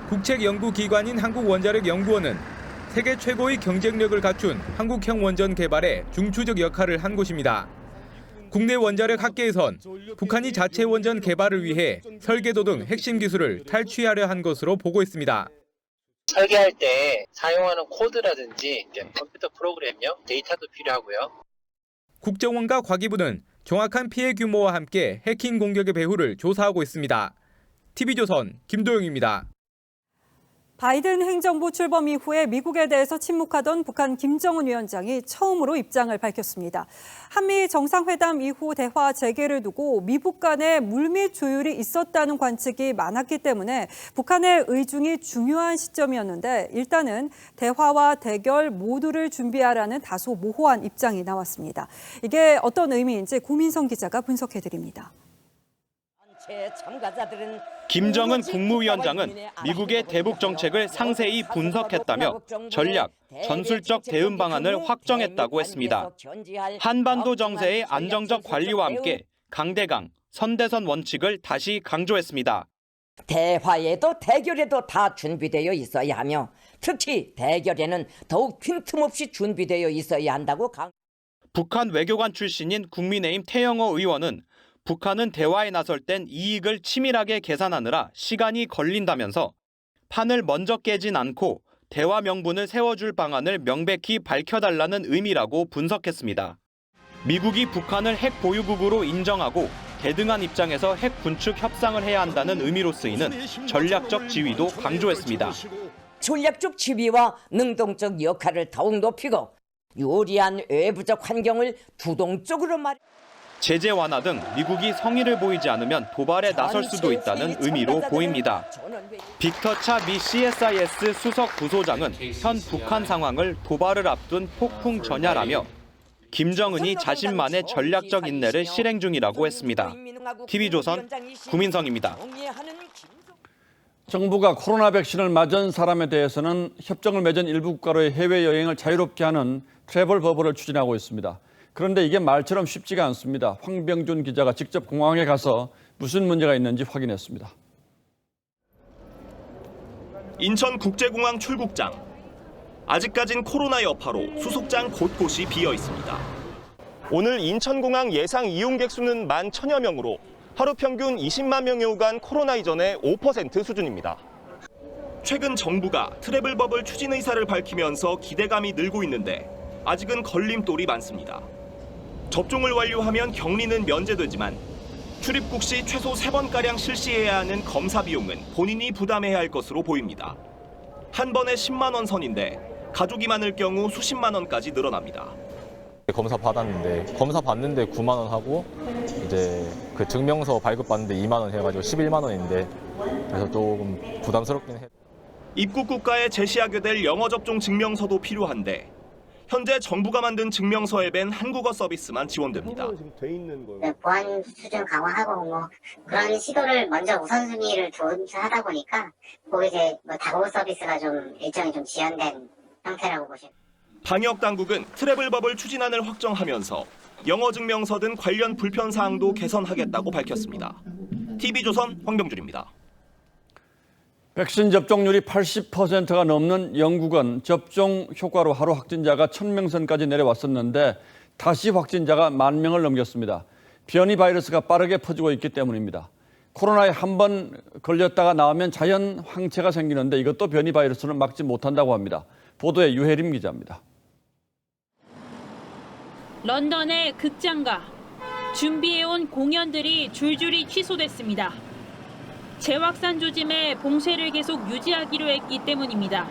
[SPEAKER 6] 국책연구기관인 한국원자력연구원은 세계 최고의 경쟁력을 갖춘 한국형 원전 개발에 중추적 역할을 한 곳입니다. 국내 원자력 학계에선 북한이 자체 원전 개발을 위해 설계도 등 핵심 기술을 탈취하려 한 것으로 보고 있습니다.
[SPEAKER 20] 설계할 때 사용하는 코드라든지 컴퓨터 프로그램명, 데이터도 필요하고요.
[SPEAKER 6] 국정원과 과기부는 정확한 피해 규모와 함께 해킹 공격의 배후를 조사하고 있습니다. TV조선 김도영입니다.
[SPEAKER 1] 바이든 행정부 출범 이후에 미국에 대해서 침묵하던 북한 김정은 위원장이 처음으로 입장을 밝혔습니다. 한미 정상회담 이후 대화 재개를 두고 미북 간에 물밑 조율이 있었다는 관측이 많았기 때문에 북한의 의중이 중요한 시점이었는데 일단은 대화와 대결 모두를 준비하라는 다소 모호한 입장이 나왔습니다. 이게 어떤 의미인지 고민성 기자가 분석해드립니다.
[SPEAKER 21] 김정은 국무위원장은 미국의 대북 정책을 상세히 분석했다며 전략, 전술적 대응 방안을 확정했다고 했습니다. 한반도 정세의 안정적 관리와 함께 강대강, 선대선 원칙을 다시 강조했습니다.
[SPEAKER 22] 대화에도 대결에도 다 준비되어 있어야 하며 특히 대결에는 더욱 빈틈없이 준비되어 있어야 한다고
[SPEAKER 21] 북한 외교관 출신인 국민의힘 태영호 의원은 북한은 대화에 나설 땐 이익을 치밀하게 계산하느라 시간이 걸린다면서 판을 먼저 깨진 않고 대화 명분을 세워줄 방안을 명백히 밝혀달라는 의미라고 분석했습니다. 미국이 북한을 핵 보유국으로 인정하고 대등한 입장에서 핵 군축 협상을 해야 한다는 의미로 쓰이는 전략적 지위도 강조했습니다.
[SPEAKER 22] 전략적 지위와 능동적 역할을 더욱 높이고 유리한 외부적 환경을 부동적으로
[SPEAKER 21] 제재 완화 등 미국이 성의를 보이지 않으면 도발에 나설 수도 있다는 의미로 보입니다. 빅터 차 미 CSIS 수석 부소장은 현 북한 상황을 도발을 앞둔 폭풍 전야라며 김정은이 자신만의 전략적 인내를 실행 중이라고 했습니다. TV조선 구민성입니다.
[SPEAKER 2] 정부가 코로나 백신을 맞은 사람에 대해서는 협정을 맺은 일부 국가로의 해외여행을 자유롭게 하는 트래블 버블을 추진하고 있습니다. 그런데 이게 말처럼 쉽지가 않습니다. 황병준 기자가 직접 공항에 가서 무슨 문제가 있는지 확인했습니다.
[SPEAKER 23] 인천국제공항 출국장. 아직까진 코로나 여파로 수속장 곳곳이 비어 있습니다. 오늘 인천공항 예상 이용객 수는 11,000여 명으로 하루 평균 20만 명에 오간 코로나 이전의 5% 수준입니다. 최근 정부가 트래블 버블 추진 의사를 밝히면서 기대감이 늘고 있는데 아직은 걸림돌이 많습니다. 접종을 완료하면 격리는 면제되지만 출입국 시 최소 3번가량 실시해야 하는 검사 비용은 본인이 부담해야 할 것으로 보입니다. 한 번에 10만 원 선인데 가족이 많을 경우 수십만 원까지 늘어납니다.
[SPEAKER 28] 검사 받았는데 검사 받는데 9만 원 하고 이제 그 증명서 발급받는데 2만 원 해가지고 11만 원인데 그래서 조금 부담스럽긴 해.
[SPEAKER 23] 입국 국가에 제시하게 될 영어 접종 증명서도 필요한데 현재 정부가 만든 증명서 앱엔 한국어 서비스만 지원됩니다.
[SPEAKER 25] 보안 수준 강화하고 뭐 그런 시도를 먼저 우선순위를 두면서 하다 보니까 거기 이제 뭐 다가올 서비스가 좀 일정이 좀 지연된 상태라고 보시면.
[SPEAKER 23] 방역 당국은 트래블버블 추진안을 확정하면서 영어 증명서 등 관련 불편 사항도 개선하겠다고 밝혔습니다. TV조선 황병준입니다.
[SPEAKER 2] 백신 접종률이 80%가 넘는 영국은 접종 효과로 하루 확진자가 1000명 선까지 내려왔었는데 다시 확진자가 10,000명을 넘겼습니다. 변이 바이러스가 빠르게 퍼지고 있기 때문입니다. 코로나에 한 번 걸렸다가 나오면 자연 항체가 생기는데 이것도 변이 바이러스는 막지 못한다고 합니다. 보도에 유혜림 기자입니다.
[SPEAKER 3] 런던의 극장가, 준비해온 공연들이 줄줄이 취소됐습니다. 재확산 조짐에 봉쇄를 계속 유지하기로 했기 때문입니다.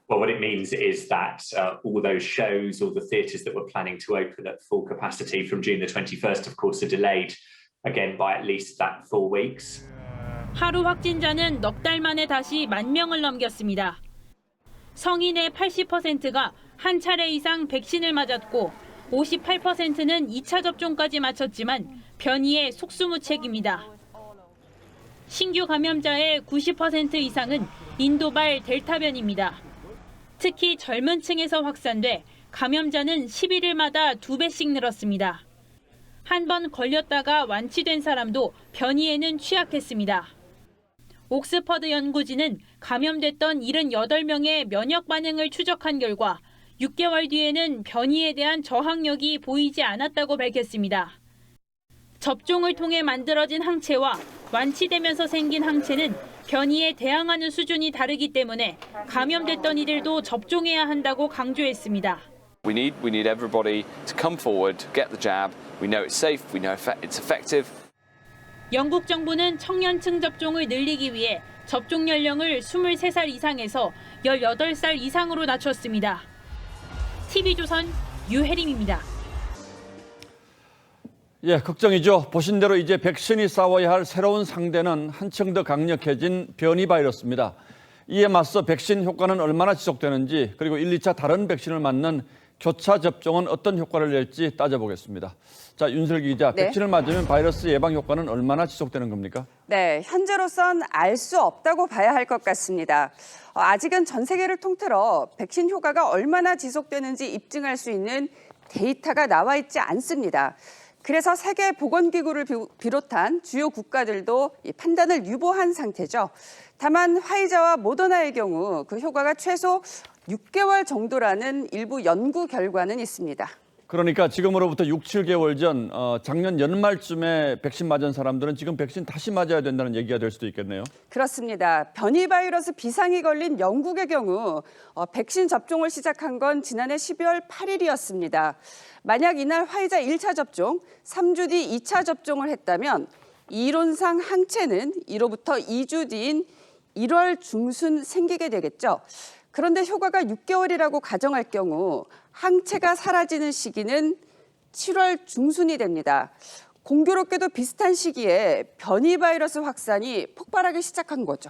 [SPEAKER 4] Well, what it means is that all those shows, all the theatres that were planning to open at full capacity from June the 21st, of course, are delayed again by at least that 4 weeks.
[SPEAKER 3] 하루 확진자는 넉 달 만에 다시 10,000명을 넘겼습니다. 성인의 80%가 한 차례 이상 백신을 맞았고 58%는 2차 접종까지 마쳤지만 변이에 속수무책입니다. 신규 감염자의 90% 이상은 인도발 델타 변입니다. 특히 젊은 층에서 확산돼 감염자는 11일마다 2배씩 늘었습니다. 한 번 걸렸다가 완치된 사람도 변이에는 취약했습니다. 옥스퍼드 연구진은 감염됐던 78명의 면역 반응을 추적한 결과 6개월 뒤에는 변이에 대한 저항력이 보이지 않았다고 밝혔습니다. 접종을 통해 만들어진 항체와 완치되면서 생긴 항체는 변이에 대항하는 수준이 다르기 때문에 감염됐던 이들도 접종해야 한다고 강조했습니다.
[SPEAKER 5] We need everybody to come forward, get the jab. We know it's safe, we know it's effective.
[SPEAKER 3] 영국 정부는 청년층 접종을 늘리기 위해 접종 연령을 23살 이상에서 18살 이상으로 낮췄습니다. TV조선 유혜림입니다.
[SPEAKER 2] 예, 걱정이죠. 보신 대로 이제 백신이 싸워야 할 새로운 상대는 한층 더 강력해진 변이 바이러스입니다. 이에 맞서 백신 효과는 얼마나 지속되는지, 그리고 1, 2차 다른 백신을 맞는 교차 접종은 어떤 효과를 낼지 따져보겠습니다. 자, 윤슬기 기자,
[SPEAKER 7] 네.
[SPEAKER 2] 백신을 맞으면 바이러스 예방 효과는 얼마나 지속되는 겁니까?
[SPEAKER 7] 네, 현재로선 알 수 없다고 봐야 할 것 같습니다. 아직은 전 세계를 통틀어 백신 효과가 얼마나 지속되는지 입증할 수 있는 데이터가 나와 있지 않습니다. 그래서 세계보건기구를 비롯한 주요 국가들도 이 판단을 유보한 상태죠. 다만 화이자와 모더나의 경우 그 효과가 최소 6개월 정도라는 일부 연구 결과는 있습니다.
[SPEAKER 2] 그러니까 지금으로부터 6, 7개월 전 작년 연말쯤에 백신 맞은 사람들은 지금 백신 다시 맞아야 된다는 얘기가 될 수도 있겠네요.
[SPEAKER 7] 그렇습니다. 변이 바이러스 비상이 걸린 영국의 경우 백신 접종을 시작한 건 지난해 12월 8일이었습니다. 만약 이날 화이자 1차 접종, 3주 뒤 2차 접종을 했다면 이론상 항체는 이로부터 2주 뒤인 1월 중순 생기게 되겠죠. 그런데 효과가 6개월이라고 가정할 경우 항체가 사라지는 시기는 7월 중순이 됩니다. 공교롭게도 비슷한 시기에 변이 바이러스 확산이 폭발하기 시작한 거죠.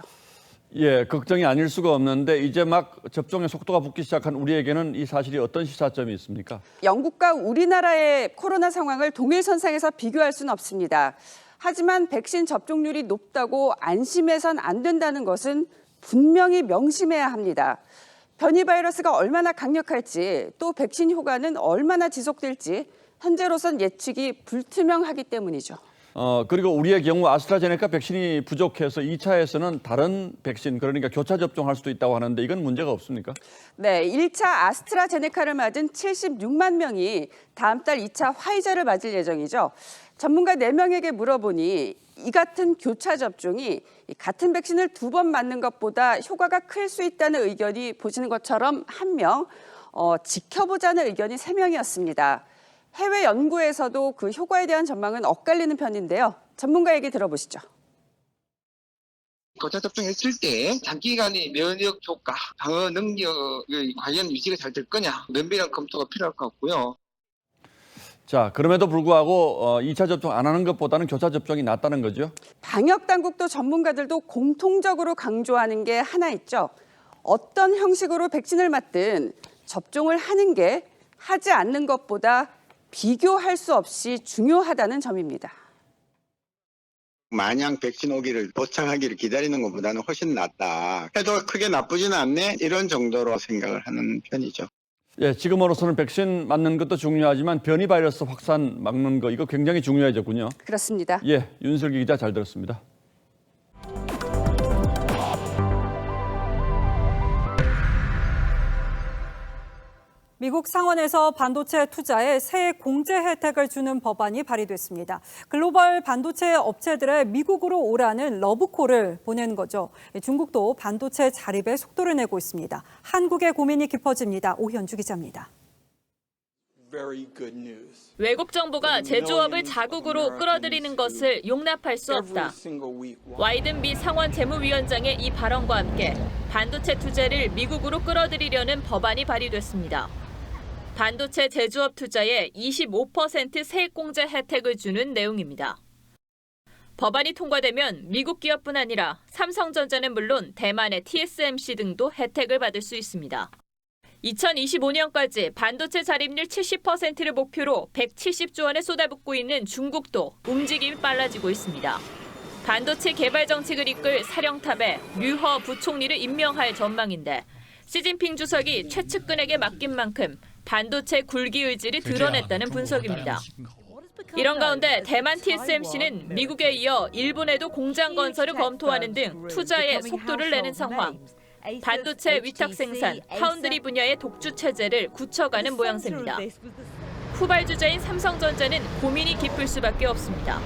[SPEAKER 2] 예, 걱정이 아닐 수가 없는데 이제 막 접종의 속도가 붙기 시작한 우리에게는 이 사실이 어떤 시사점이 있습니까?
[SPEAKER 7] 영국과 우리나라의 코로나 상황을 동일선상에서 비교할 수는 없습니다. 하지만 백신 접종률이 높다고 안심해선 안 된다는 것은 분명히 명심해야 합니다. 변이 바이러스가 얼마나 강력할지 또 백신 효과는 얼마나 지속될지 현재로선 예측이 불투명하기 때문이죠.
[SPEAKER 2] 그리고 우리의 경우 아스트라제네카 백신이 부족해서 2차에서는 다른 백신, 그러니까 교차 접종할 수도 있다고 하는데 이건 문제가 없습니까?
[SPEAKER 7] 네, 1차 아스트라제네카를 맞은 76만 명이 다음 달 2차 화이자를 맞을 예정이죠. 전문가 4명에게 물어보니 이 같은 교차 접종이 같은 백신을 2번 맞는 것보다 효과가 클 수 있다는 의견이 보시는 것처럼 1명, 지켜보자는 의견이 3명이었습니다. 해외 연구에서도 그 효과에 대한 전망은 엇갈리는 편인데요. 전문가 얘기 들어보시죠.
[SPEAKER 8] 교차 접종했을 때 장기간의 면역 효과, 방어 능력의 과연 유지가 잘 될 거냐, 면밀한 검토가 필요할 것 같고요.
[SPEAKER 2] 자, 그럼에도 불구하고 2차 접종 안 하는 것보다는 교차 접종이 낫다는 거죠?
[SPEAKER 7] 방역 당국도 전문가들도 공통적으로 강조하는 게 하나 있죠. 어떤 형식으로 백신을 맞든 접종을 하는 게 하지 않는 것보다 비교할 수 없이 중요하다는 점입니다.
[SPEAKER 10] 마냥 백신 오기를 도착하기를 기다리는 것보다는 훨씬 낫다. 해도 크게 나쁘지는 않네 이런 정도로 생각을 하는 편이죠.
[SPEAKER 2] 예, 지금으로서는 백신 맞는 것도 중요하지만 변이 바이러스 확산 막는 거 이거 굉장히 중요해졌군요.
[SPEAKER 7] 그렇습니다.
[SPEAKER 2] 예, 윤슬기 기자 잘 들었습니다.
[SPEAKER 1] 미국 상원에서 반도체 투자에 새 공제 혜택을 주는 법안이 발의됐습니다. 글로벌 반도체 업체들의 미국으로 오라는 러브콜을 보낸 거죠. 중국도 반도체 자립에 속도를 내고 있습니다. 한국의 고민이 깊어집니다. 오현주 기자입니다.
[SPEAKER 3] 외국 정부가 제조업을 자국으로 끌어들이는 것을 용납할 수 없다. 와이든 미 상원 재무위원장의 이 발언과 함께 반도체 투자를 미국으로 끌어들이려는 법안이 발의됐습니다. 반도체 제조업 투자에 25% 세액 공제 혜택을 주는 내용입니다. 법안이 통과되면 미국 기업뿐 아니라 삼성전자는 물론 대만의 TSMC 등도 혜택을 받을 수 있습니다. 2025년까지 반도체 자립률 70%를 목표로 170조 원을 쏟아붓고 있는 중국도 움직임이 빨라지고 있습니다. 반도체 개발 정책을 이끌 사령탑에 류허 부총리를 임명할 전망인데 시진핑 주석이 최측근에게 맡긴 만큼 반도체 굴기 의지를 드러냈다는 분석입니다. 이런 가운데 대만 TSMC는 미국에 이어 일본에도 공장 건설을 검토하는 등 투자에 속도를 내는 상황. 반도체 위탁 생산, 파운드리 분야의 독주 체제를 굳혀가는 모양새입니다. 후발주자인 삼성전자는 고민이 깊을 수밖에 없습니다.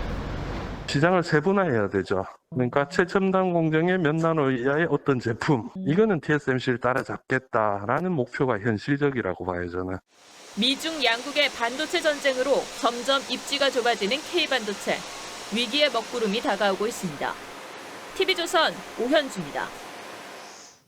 [SPEAKER 9] 시장을 세분화해야 되죠. 그러니까 최첨단 공정의 몇 나노 이하의 어떤 제품, 이거는 TSMC를 따라잡겠다라는 목표가 현실적이라고 봐요, 저는.
[SPEAKER 3] 미중 양국의 반도체 전쟁으로 점점 입지가 좁아지는 K반도체. 위기의 먹구름이 다가오고 있습니다. TV조선 오현주입니다.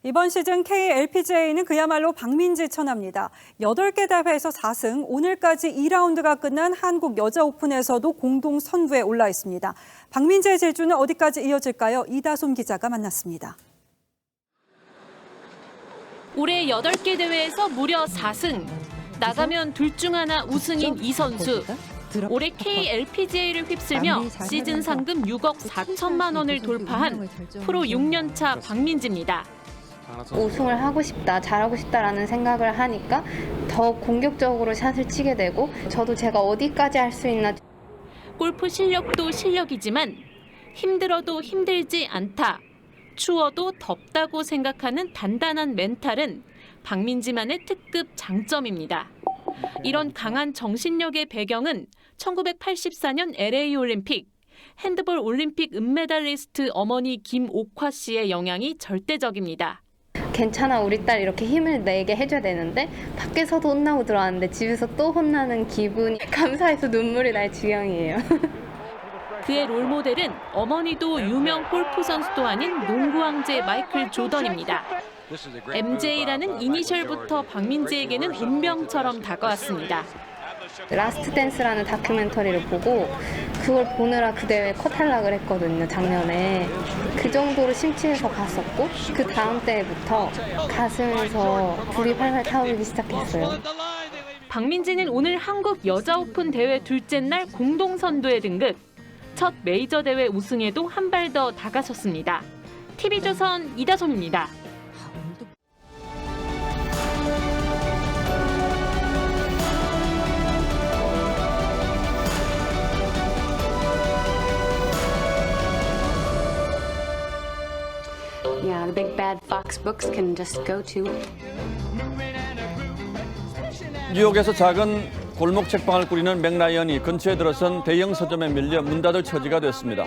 [SPEAKER 1] 이번 시즌 KLPGA는 그야말로 박민지천합니다. 8개 대회에서 4승, 오늘까지 2라운드가 끝난 한국 여자 오픈에서도 공동 선두에 올라 있습니다. 박민지의 질주는 어디까지 이어질까요? 이다솜 기자가 만났습니다.
[SPEAKER 3] 올해 8개 대회에서 무려 4승. 나가면 둘 중 하나 우승인 이 선수. 올해 KLPGA를 휩쓸며 시즌 상금 6억 4천만 원을 돌파한 프로 6년차 박민지입니다.
[SPEAKER 11] 우승을 하고 싶다, 잘하고 싶다라는 생각을 하니까 더 공격적으로 샷을 치게 되고 저도 제가 어디까지 할 수 있나.
[SPEAKER 3] 골프 실력도 실력이지만 힘들어도 힘들지 않다. 추워도 덥다고 생각하는 단단한 멘탈은 박민지만의 특급 장점입니다. 이런 강한 정신력의 배경은 1984년 LA 올림픽, 핸드볼 올림픽 은메달리스트 어머니 김옥화 씨의 영향이 절대적입니다.
[SPEAKER 11] 괜찮아, 우리 딸 이렇게 힘을 내게 해줘야 되는데 밖에서도 혼나고 들어왔는데 집에서 또 혼나는 기분이 감사해서 눈물이 날 지경이에요.
[SPEAKER 3] 그의 롤모델은 어머니도 유명 골프 선수도 아닌 농구 황제 마이클 조던입니다. MJ라는 이니셜부터 박민지에게는 운명처럼 다가왔습니다.
[SPEAKER 11] 라스트 댄스라는 다큐멘터리를 보고 그걸 보느라 그 대회 컷탈락을 했거든요, 작년에. 그 정도로 심취해서 봤었고 그 다음 때부터 가슴에서 불이 활활 타오르기 시작했어요.
[SPEAKER 3] 박민지는 오늘 한국 여자 오픈 대회 둘째 날 공동 선두에 등극. 첫 메이저 대회 우승에도 한 발 더 다가섰습니다. TV조선 이다솜입니다.
[SPEAKER 12] Yeah, the big bad Fox books can just go to.
[SPEAKER 2] 뉴욕에서 작은 골목 책방을 꾸리는 맥라이언이 근처에 들어선 대형 서점에 밀려 문 닫을 처지가 됐습니다.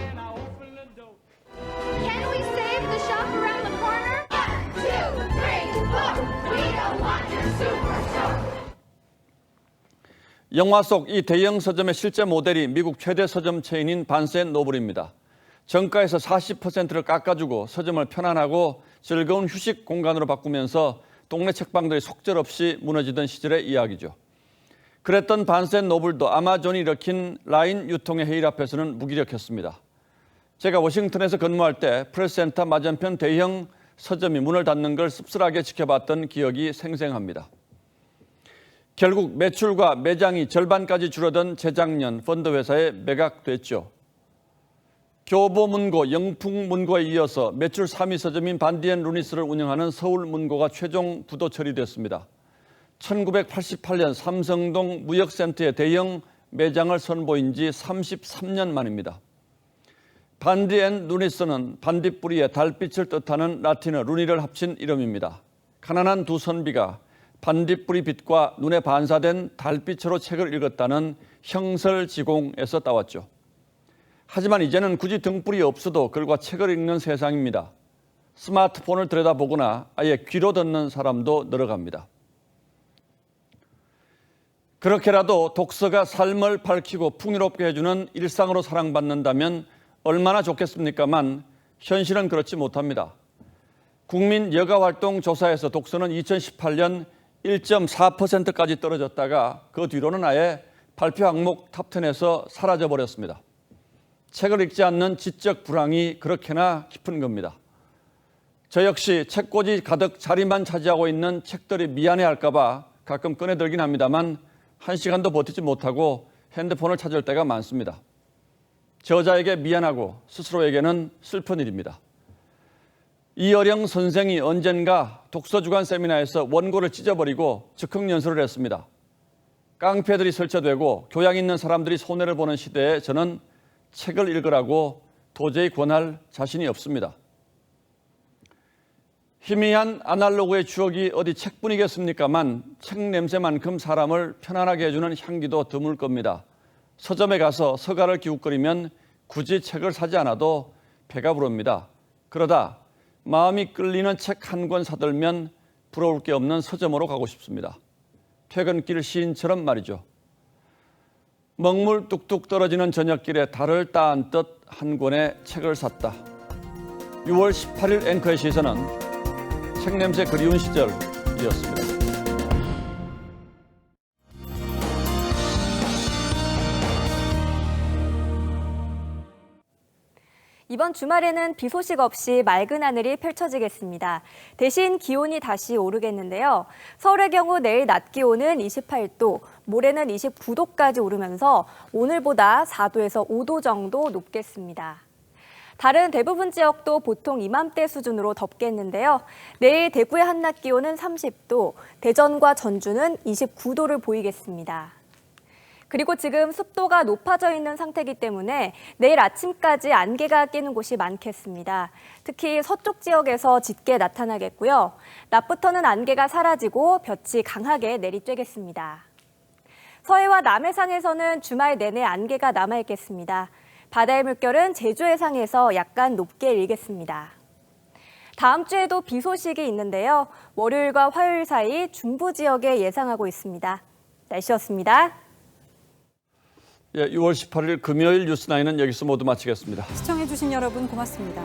[SPEAKER 2] 영화 속 이 대형 서점의 실제 모델이 미국 최대 서점 체인인 반센 노블입니다. 정가에서 40%를 깎아주고 서점을 편안하고 즐거운 휴식 공간으로 바꾸면서 동네 책방들이 속절없이 무너지던 시절의 이야기죠. 그랬던 반센 노블도 아마존이 일으킨 라인 유통의 해일 앞에서는 무기력했습니다. 제가 워싱턴에서 근무할 때 프레스센터 맞은편 대형 서점이 문을 닫는 걸 씁쓸하게 지켜봤던 기억이 생생합니다. 결국 매출과 매장이 절반까지 줄어든 재작년 펀드 회사에 매각됐죠. 교보문고, 영풍문고에 이어서 매출 3위 서점인 반디앤 루니스를 운영하는 서울문고가 최종 부도 처리됐습니다. 1988년 삼성동 무역센터에 대형 매장을 선보인 지 33년 만입니다. 반디앤 루니스는 반딧불이에 달빛을 뜻하는 라틴어 루니를 합친 이름입니다. 가난한 두 선비가 반딧불이 빛과 눈에 반사된 달빛으로 책을 읽었다는 형설지공에서 따왔죠. 하지만 이제는 굳이 등불이 없어도 글과 책을 읽는 세상입니다. 스마트폰을 들여다보거나 아예 귀로 듣는 사람도 늘어갑니다. 그렇게라도 독서가 삶을 밝히고 풍요롭게 해주는 일상으로 사랑받는다면 얼마나 좋겠습니까만 현실은 그렇지 못합니다. 국민 여가활동 조사에서 독서는 2018년 1.4%까지 떨어졌다가 그 뒤로는 아예 발표 항목 탑10에서 사라져버렸습니다. 책을 읽지 않는 지적 불황이 그렇게나 깊은 겁니다. 저 역시 책꽂이 가득 자리만 차지하고 있는 책들이 미안해할까 봐 가끔 꺼내들긴 합니다만 1시간도 버티지 못하고 핸드폰을 찾을 때가 많습니다. 저자에게 미안하고 스스로에게는 슬픈 일입니다. 이어령 선생이 언젠가 독서주간 세미나에서 원고를 찢어버리고 즉흥연설을 했습니다. 깡패들이 설치되고 교양 있는 사람들이 손해를 보는 시대에 저는 책을 읽으라고 도저히 권할 자신이 없습니다. 희미한 아날로그의 추억이 어디 책뿐이겠습니까만 책 냄새만큼 사람을 편안하게 해주는 향기도 드물 겁니다. 서점에 가서 서가를 기웃거리면 굳이 책을 사지 않아도 배가 부릅니다. 그러다 마음이 끌리는 책 한 권 사들면 부러울 게 없는 서점으로 가고 싶습니다. 퇴근길 시인처럼 말이죠. 먹물 뚝뚝 떨어지는 저녁길에 달을 따은 듯 한 권의 책을 샀다. 6월 18일 앵커의 시선은 책 냄새 그리운 시절이었습니다.
[SPEAKER 13] 이번 주말에는 비 소식 없이 맑은 하늘이 펼쳐지겠습니다. 대신 기온이 다시 오르겠는데요. 서울의 경우 내일 낮 기온은 28도, 모레는 29도까지 오르면서 오늘보다 4도에서 5도 정도 높겠습니다. 다른 대부분 지역도 보통 이맘때 수준으로 덥겠는데요. 내일 대구의 한낮 기온은 30도, 대전과 전주는 29도를 보이겠습니다. 그리고 지금 습도가 높아져 있는 상태이기 때문에 내일 아침까지 안개가 끼는 곳이 많겠습니다. 특히 서쪽 지역에서 짙게 나타나겠고요. 낮부터는 안개가 사라지고 볕이 강하게 내리쬐겠습니다. 서해와 남해상에서는 주말 내내 안개가 남아있겠습니다. 바다의 물결은 제주 해상에서 약간 높게 일겠습니다. 다음 주에도 비 소식이 있는데요. 월요일과 화요일 사이 중부 지역에 예상하고 있습니다. 날씨였습니다.
[SPEAKER 2] 6월 18일 금요일 뉴스9는 여기서 모두 마치겠습니다.
[SPEAKER 1] 시청해주신 여러분 고맙습니다.